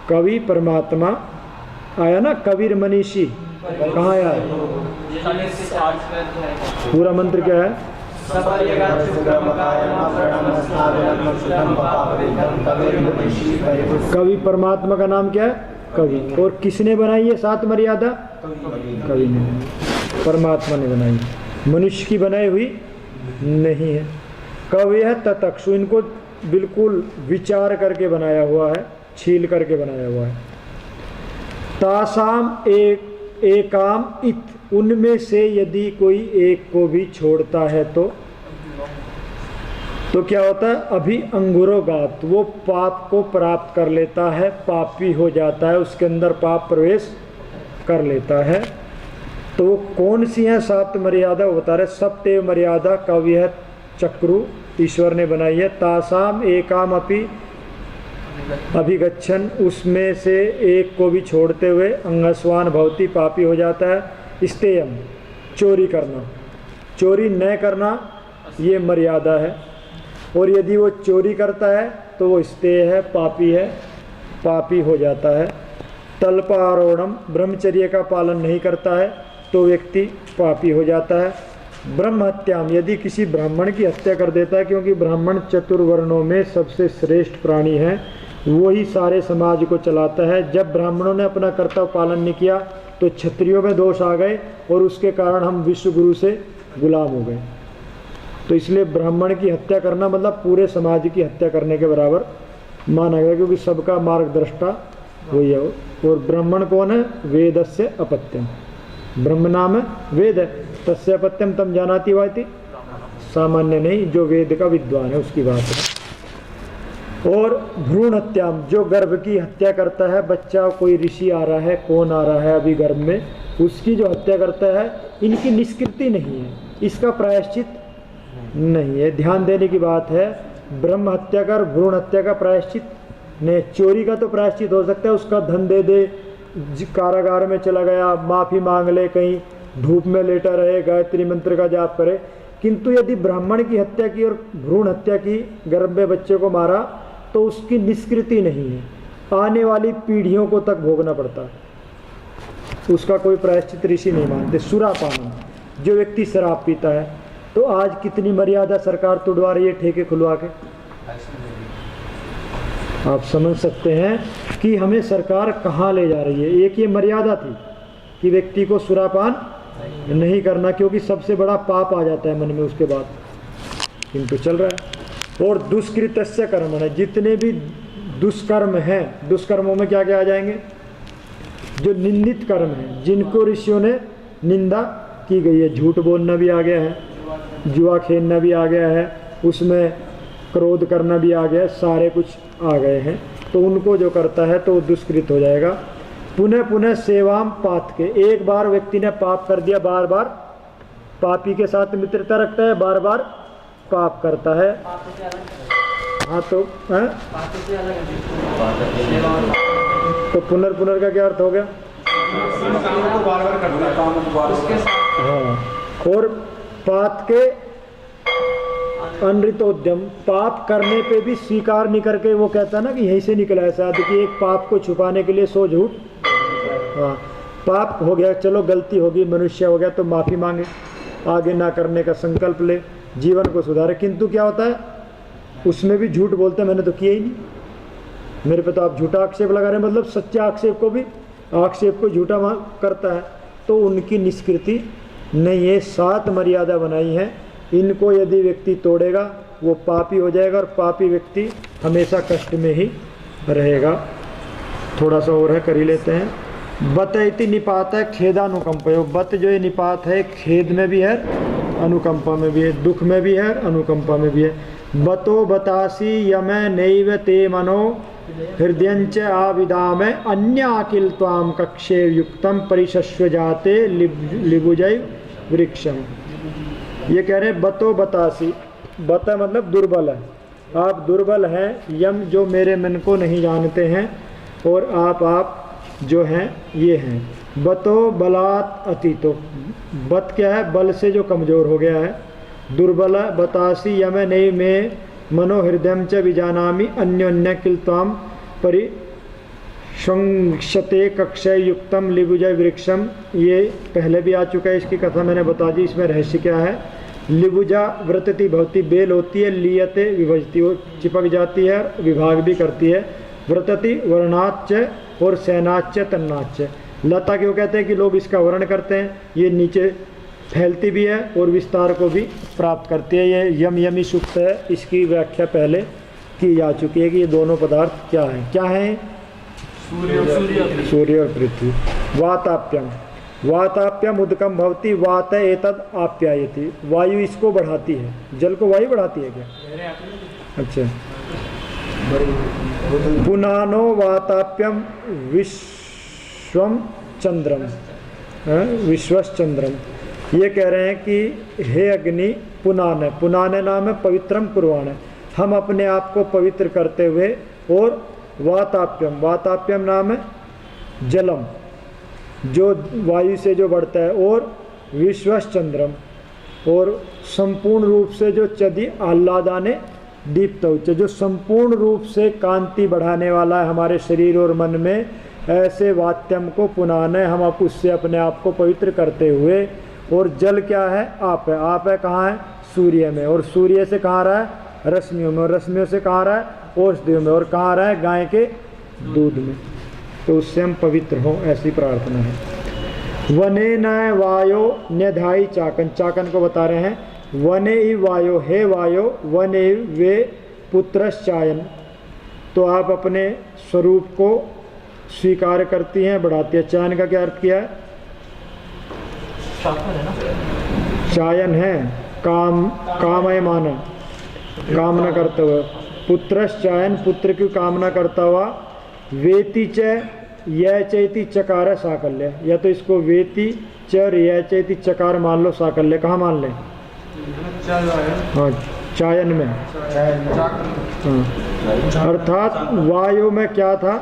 कवि परमात्मा आया ना, कबीर मनीषी कहाँ आया है? पूरा मंत्र क्या है? कवि परमात्मा का नाम क्या है? कवि। और किसने बनाई है 7 मर्यादा? कवि ने, परमात्मा ने बनाई, मनुष्य की बनाई हुई नहीं है। कवि है ततक्षु, इनको बिल्कुल विचार करके बनाया हुआ है, छील करके बनाया हुआ है। तासाम एक एकाम इत, उनमें से यदि कोई एक को भी छोड़ता है तो क्या होता है? अभी अंगुरोगात, वो पाप को प्राप्त कर लेता है, पापी हो जाता है, उसके अंदर पाप प्रवेश कर लेता है। तो वो कौन सी है 7 मर्यादा? वो बता रहे सप्तेव मर्यादा कव्य चक्रु ईश्वर ने बनाई है। तासाम एकाम अपि अभिगच्छन, उसमें से एक को भी छोड़ते हुए अंगस्वान भवति, पापी हो जाता है। स्तेयम, चोरी करना, चोरी न करना ये मर्यादा है। और यदि वो चोरी करता है तो वो स्तेय है, पापी है, पापी हो जाता है। तल्पारोढ़म, ब्रह्मचर्य का पालन नहीं करता है तो व्यक्ति पापी हो जाता है। ब्रह्म हत्याम, यदि किसी ब्राह्मण की हत्या कर देता है, क्योंकि ब्राह्मण चतुर्वर्णों में सबसे श्रेष्ठ प्राणी है, वही सारे समाज को चलाता है। जब ब्राह्मणों ने अपना कर्तव्य पालन नहीं किया तो क्षत्रियों में दोष आ गए और उसके कारण हम विश्व गुरु से गुलाम हो गए। तो इसलिए ब्राह्मण की हत्या करना मतलब पूरे समाज की हत्या करने के बराबर माना गया, क्योंकि सबका मार्गदृष्टा वही है। और ब्राह्मण कौन है? वेदस्य अपत्यम, ब्रह्म नाम है, वेद है। तस्य अपत्यम तम जानाति वाति, सामान्य नहीं, जो वेद का विद्वान है उसकी बात है। और भ्रूण हत्याम, जो गर्भ की हत्या करता है, बच्चा कोई ऋषि आ रहा है, कौन आ रहा है अभी गर्भ में, उसकी जो हत्या करता है, इनकी निष्कृति नहीं है, इसका प्रायश्चित नहीं है। ध्यान देने की बात है, ब्रह्म हत्या कर, भ्रूण हत्या का प्रायश्चित नहीं। चोरी का तो प्रायश्चित हो सकता है, उसका धन दे दे, कारागार में चला गया, माफ़ी मांग ले, कहीं धूप में लेटा रहे, गायत्री मंत्र का जाप करे। किंतु यदि ब्राह्मण की हत्या की और भ्रूण हत्या की, गर्भ में बच्चे को मारा, तो उसकी निष्कृति नहीं है, आने वाली पीढ़ियों को तक भोगना पड़ता है, उसका कोई प्रायश्चित ऋषि नहीं मानते। सुरापान, जो व्यक्ति शराब पीता है, तो आज कितनी मर्यादा सरकार तोड़वा रही है ठेके खुलवा के। आप समझ सकते हैं कि हमें सरकार कहाँ ले जा रही है। एक ये मर्यादा थी कि व्यक्ति को सुरापान नहीं करना, क्योंकि सबसे बड़ा पाप आ जाता है मन में उसके बाद, किंतु चल रहा है। और दुष्कृतस्य कर्म है, जितने भी दुष्कर्म हैं, दुष्कर्मों में क्या क्या आ जाएंगे? जो निंदित कर्म हैं, जिनको ऋषियों ने निंदा की गई है। झूठ बोलना भी आ गया है, जुआ खेलना भी आ गया है, उसमें क्रोध करना भी आ गया है, सारे कुछ आ गए हैं। तो उनको जो करता है तो वो दुष्कृत हो जाएगा। पुनः पुनः सेवाम पात के, एक बार व्यक्ति ने पाप कर दिया, बार बार पापी के साथ मित्रता रखता है, बार बार पाप करता है। हाँ तो पुनर्पुनर का क्या अर्थ हो गया? काम को बार बार करता है। हाँ, और पात के अनृतोद्यम, पाप करने पे भी स्वीकार नहीं करके वो कहता ना कि यहीं से निकला है शायद, कि एक पाप को छुपाने के लिए 100 झूठ। हाँ, पाप हो गया, चलो गलती होगी, मनुष्य हो गया तो माफ़ी मांगे, आगे ना करने का संकल्प ले, जीवन को सुधारे। किंतु क्या होता है, उसमें भी झूठ बोलते हैं, मैंने तो किया ही नहीं, मेरे पे तो आप झूठा आक्षेप लगा रहे हैं, मतलब सच्चा आक्षेप को भी, आक्षेप को झूठा करता है। तो उनकी निष्कृति नहीं है। 7 मर्यादा बनाई है, इनको यदि व्यक्ति तोड़ेगा वो पापी हो जाएगा, और पापी व्यक्ति हमेशा कष्ट में ही रहेगा। थोड़ा सा और है, कर ही लेते हैं। बत इति निपात है खेदानुकंपयो, बत जो ये निपात है, खेद में भी है, अनुकंपा में भी है, दुख में भी है, अनुकंपा में भी है। बतो बतासी यमे नैव ते मनो हृदयंच आविदाम अन्य अकिल त्वाम कक्षे युक्तम परिशस्व जाते लिबुजय वृक्षम। ये कह रहे बतो बतासी, बता मतलब दुर्बल है, आप दुर्बल हैं, यम जो मेरे मन को नहीं जानते हैं, और आप जो हैं ये हैं। बतो बलात् अतीतो, बत क्या है? बल से जो कमज़ोर हो गया है, दुर्बल। बतासी यम नहीं में मनो हृदय च विजानामि अन्योन्य किल त्वाम परिशंक्षते कक्षय युक्तम लिबुजय वृक्षम। ये पहले भी आ चुका है, इसकी कथा मैंने बता दी। इसमें रहस्य क्या है? लिबुजा व्रतति भवती, बेल होती है, लियते विभजती, वो चिपक जाती है, विभाग भी करती है। व्रतति वर्णाच्च और सेनाच्च तन्नाच्च, लता क्यों कहते हैं कि लोग इसका वर्ण करते हैं, ये नीचे फैलती भी है और विस्तार को भी प्राप्त करती है। ये यम यमी सूक्त है, इसकी व्याख्या पहले की जा चुकी है कि ये दोनों पदार्थ क्या हैं। क्या हैं? सूर्य और पृथ्वी। वाताप्यम, वाताप्यम उदकम भवति वात एतद आप्यायति, वायु इसको बढ़ाती है, जल को वायु बढ़ाती है क्या? अच्छा। पुनानो वाताप्यम विश्वम चंद्रम, विश्वश्चंद्रम, ये कह रहे हैं कि हे अग्नि पुनान, पुनान नाम है पवित्रम कुर्वाण, हम अपने आप को पवित्र करते हुए, और वाताप्यम, वाताप्यम नाम है जलम जो वायु से जो बढ़ता है, और विश्वश्चंद्रम, और संपूर्ण रूप से जो चदी आह्लादाने दीप्त उच्च, जो संपूर्ण रूप से कांति बढ़ाने वाला है हमारे शरीर और मन में, ऐसे वात्यम को पुनाने हम आप उससे अपने आप को पवित्र करते हुए। और जल क्या है? आप है। आप है कहाँ है? सूर्य में, और सूर्य से कहाँ रहा है? रश्मियों में, और रश्मियों से कहाँ रहा है? औषधियों में, और कहाँ रहा है? गाय के दूध में। तो उससे हम पवित्र हों, ऐसी प्रार्थना है। वने न वायो न्यधाई चाकन, चाकन को बता रहे हैं, वने ही वायो, हे वायो, वने वे पुत्रश्चायन, तो आप अपने स्वरूप को स्वीकार करती हैं, बढ़ाती है। चायन का क्या अर्थ किया है? चायन है काम, कामयमान, कामना करता हुआ। पुत्रश्चायन, पुत्र की कामना करता हुआ। वेति च यह चैति चकार साकल्य, या तो इसको वेति चर यह चैति चकार मान लो, साकल्य कहाँ मान लें? हाँ, चायन में। हाँ, अर्थात वायु में क्या था?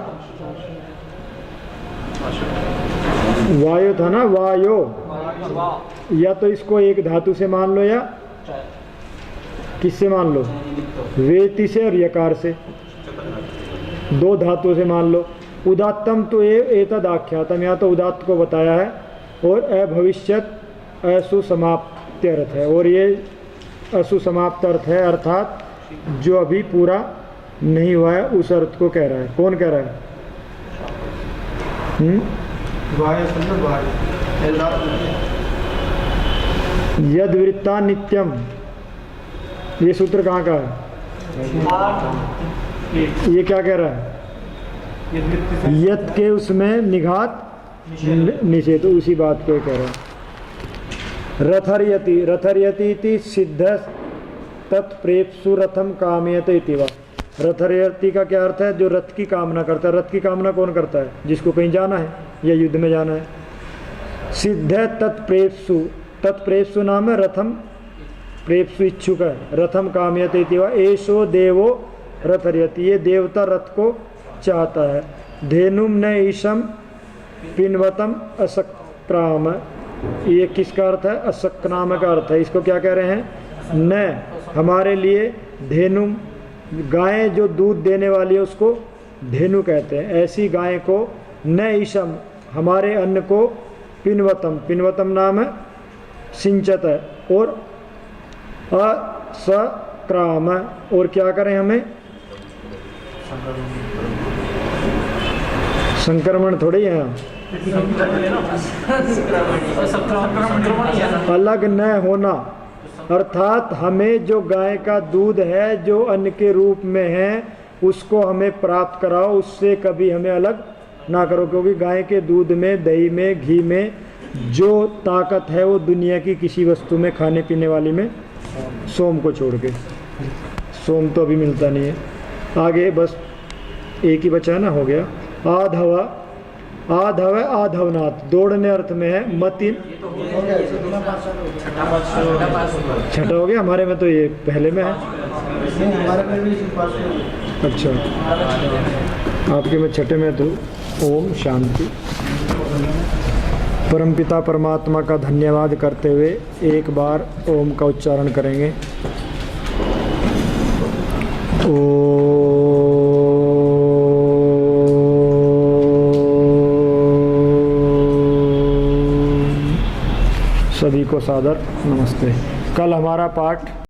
वायु था ना, वायु, या तो इसको एक धातु से मान लो, या किससे मान लो? वेति से और यकार से, दो धातुओं से मान लो। उदात्तम तो एतद आख्यातम, यहाँ तो उदात्त को बताया है, और अभविष्यत असुसमाप्त अर्थ है, और ये असुसमाप्त अर्थ है, अर्थात जो अभी पूरा नहीं हुआ है, उस अर्थ को कह रहा है। कौन कह रहा है? यद वृत्ता नित्यम, ये सूत्र कहाँ का है? ये क्या कह रहा है? यद के उसमें निघात नीचे, तो उसी बात को कह रहा है। रथर्यति, रथर्यति सिद्ध तत्प्रेप्सु रथम कामयते इति वा। रथर्यति का क्या अर्थ है? जो रथ की कामना करता है। रथ की कामना कौन करता है? जिसको कहीं जाना है या युद्ध में जाना है। सिद्ध तत्प्रेप्सु, तत्प्रेप्सु नाम है रथम, प्रेप्सु इच्छुक है, रथम कामयते इति वा। एषो देवो रथर्यति, ये देवता रथ को चाहता है। धेनुम न ईशम पिन्वतम असक्राम, ये किसका अर्थ है? असक्राम का अर्थ है। इसको क्या कह रहे हैं? न हमारे लिए धेनु, गाय जो दूध देने वाली है उसको धेनु कहते हैं। ऐसी गाय को न ईशम, हमारे अन्न को, पिन्वतम, पिन्वतम नाम है सिंचत है, और असक्राम, और क्या करें हमें? संक्रमण थोड़ी है, अलग न होना, अर्थात हमें जो गाय का दूध है, जो अन्न के रूप में है, उसको हमें प्राप्त कराओ, उससे कभी हमें अलग ना करो। क्योंकि गाय के दूध में, दही में, घी में जो ताकत है वो दुनिया की किसी वस्तु में, खाने पीने वाली में, सोम को छोड़ के। सोम तो अभी मिलता नहीं है। आगे बस एक ही बचा ना, हो गया। आधव, आधव आधवनाथ, दौड़ने अर्थ में है। मतिन, छठा हो गया, हमारे में तो ये पहले में है। अच्छा, आपके में छठे में। तो ओम शांति। परमपिता परमात्मा का धन्यवाद करते हुए एक बार ओम का उच्चारण करेंगे। सभी को सादर नमस्ते। कल हमारा पाठ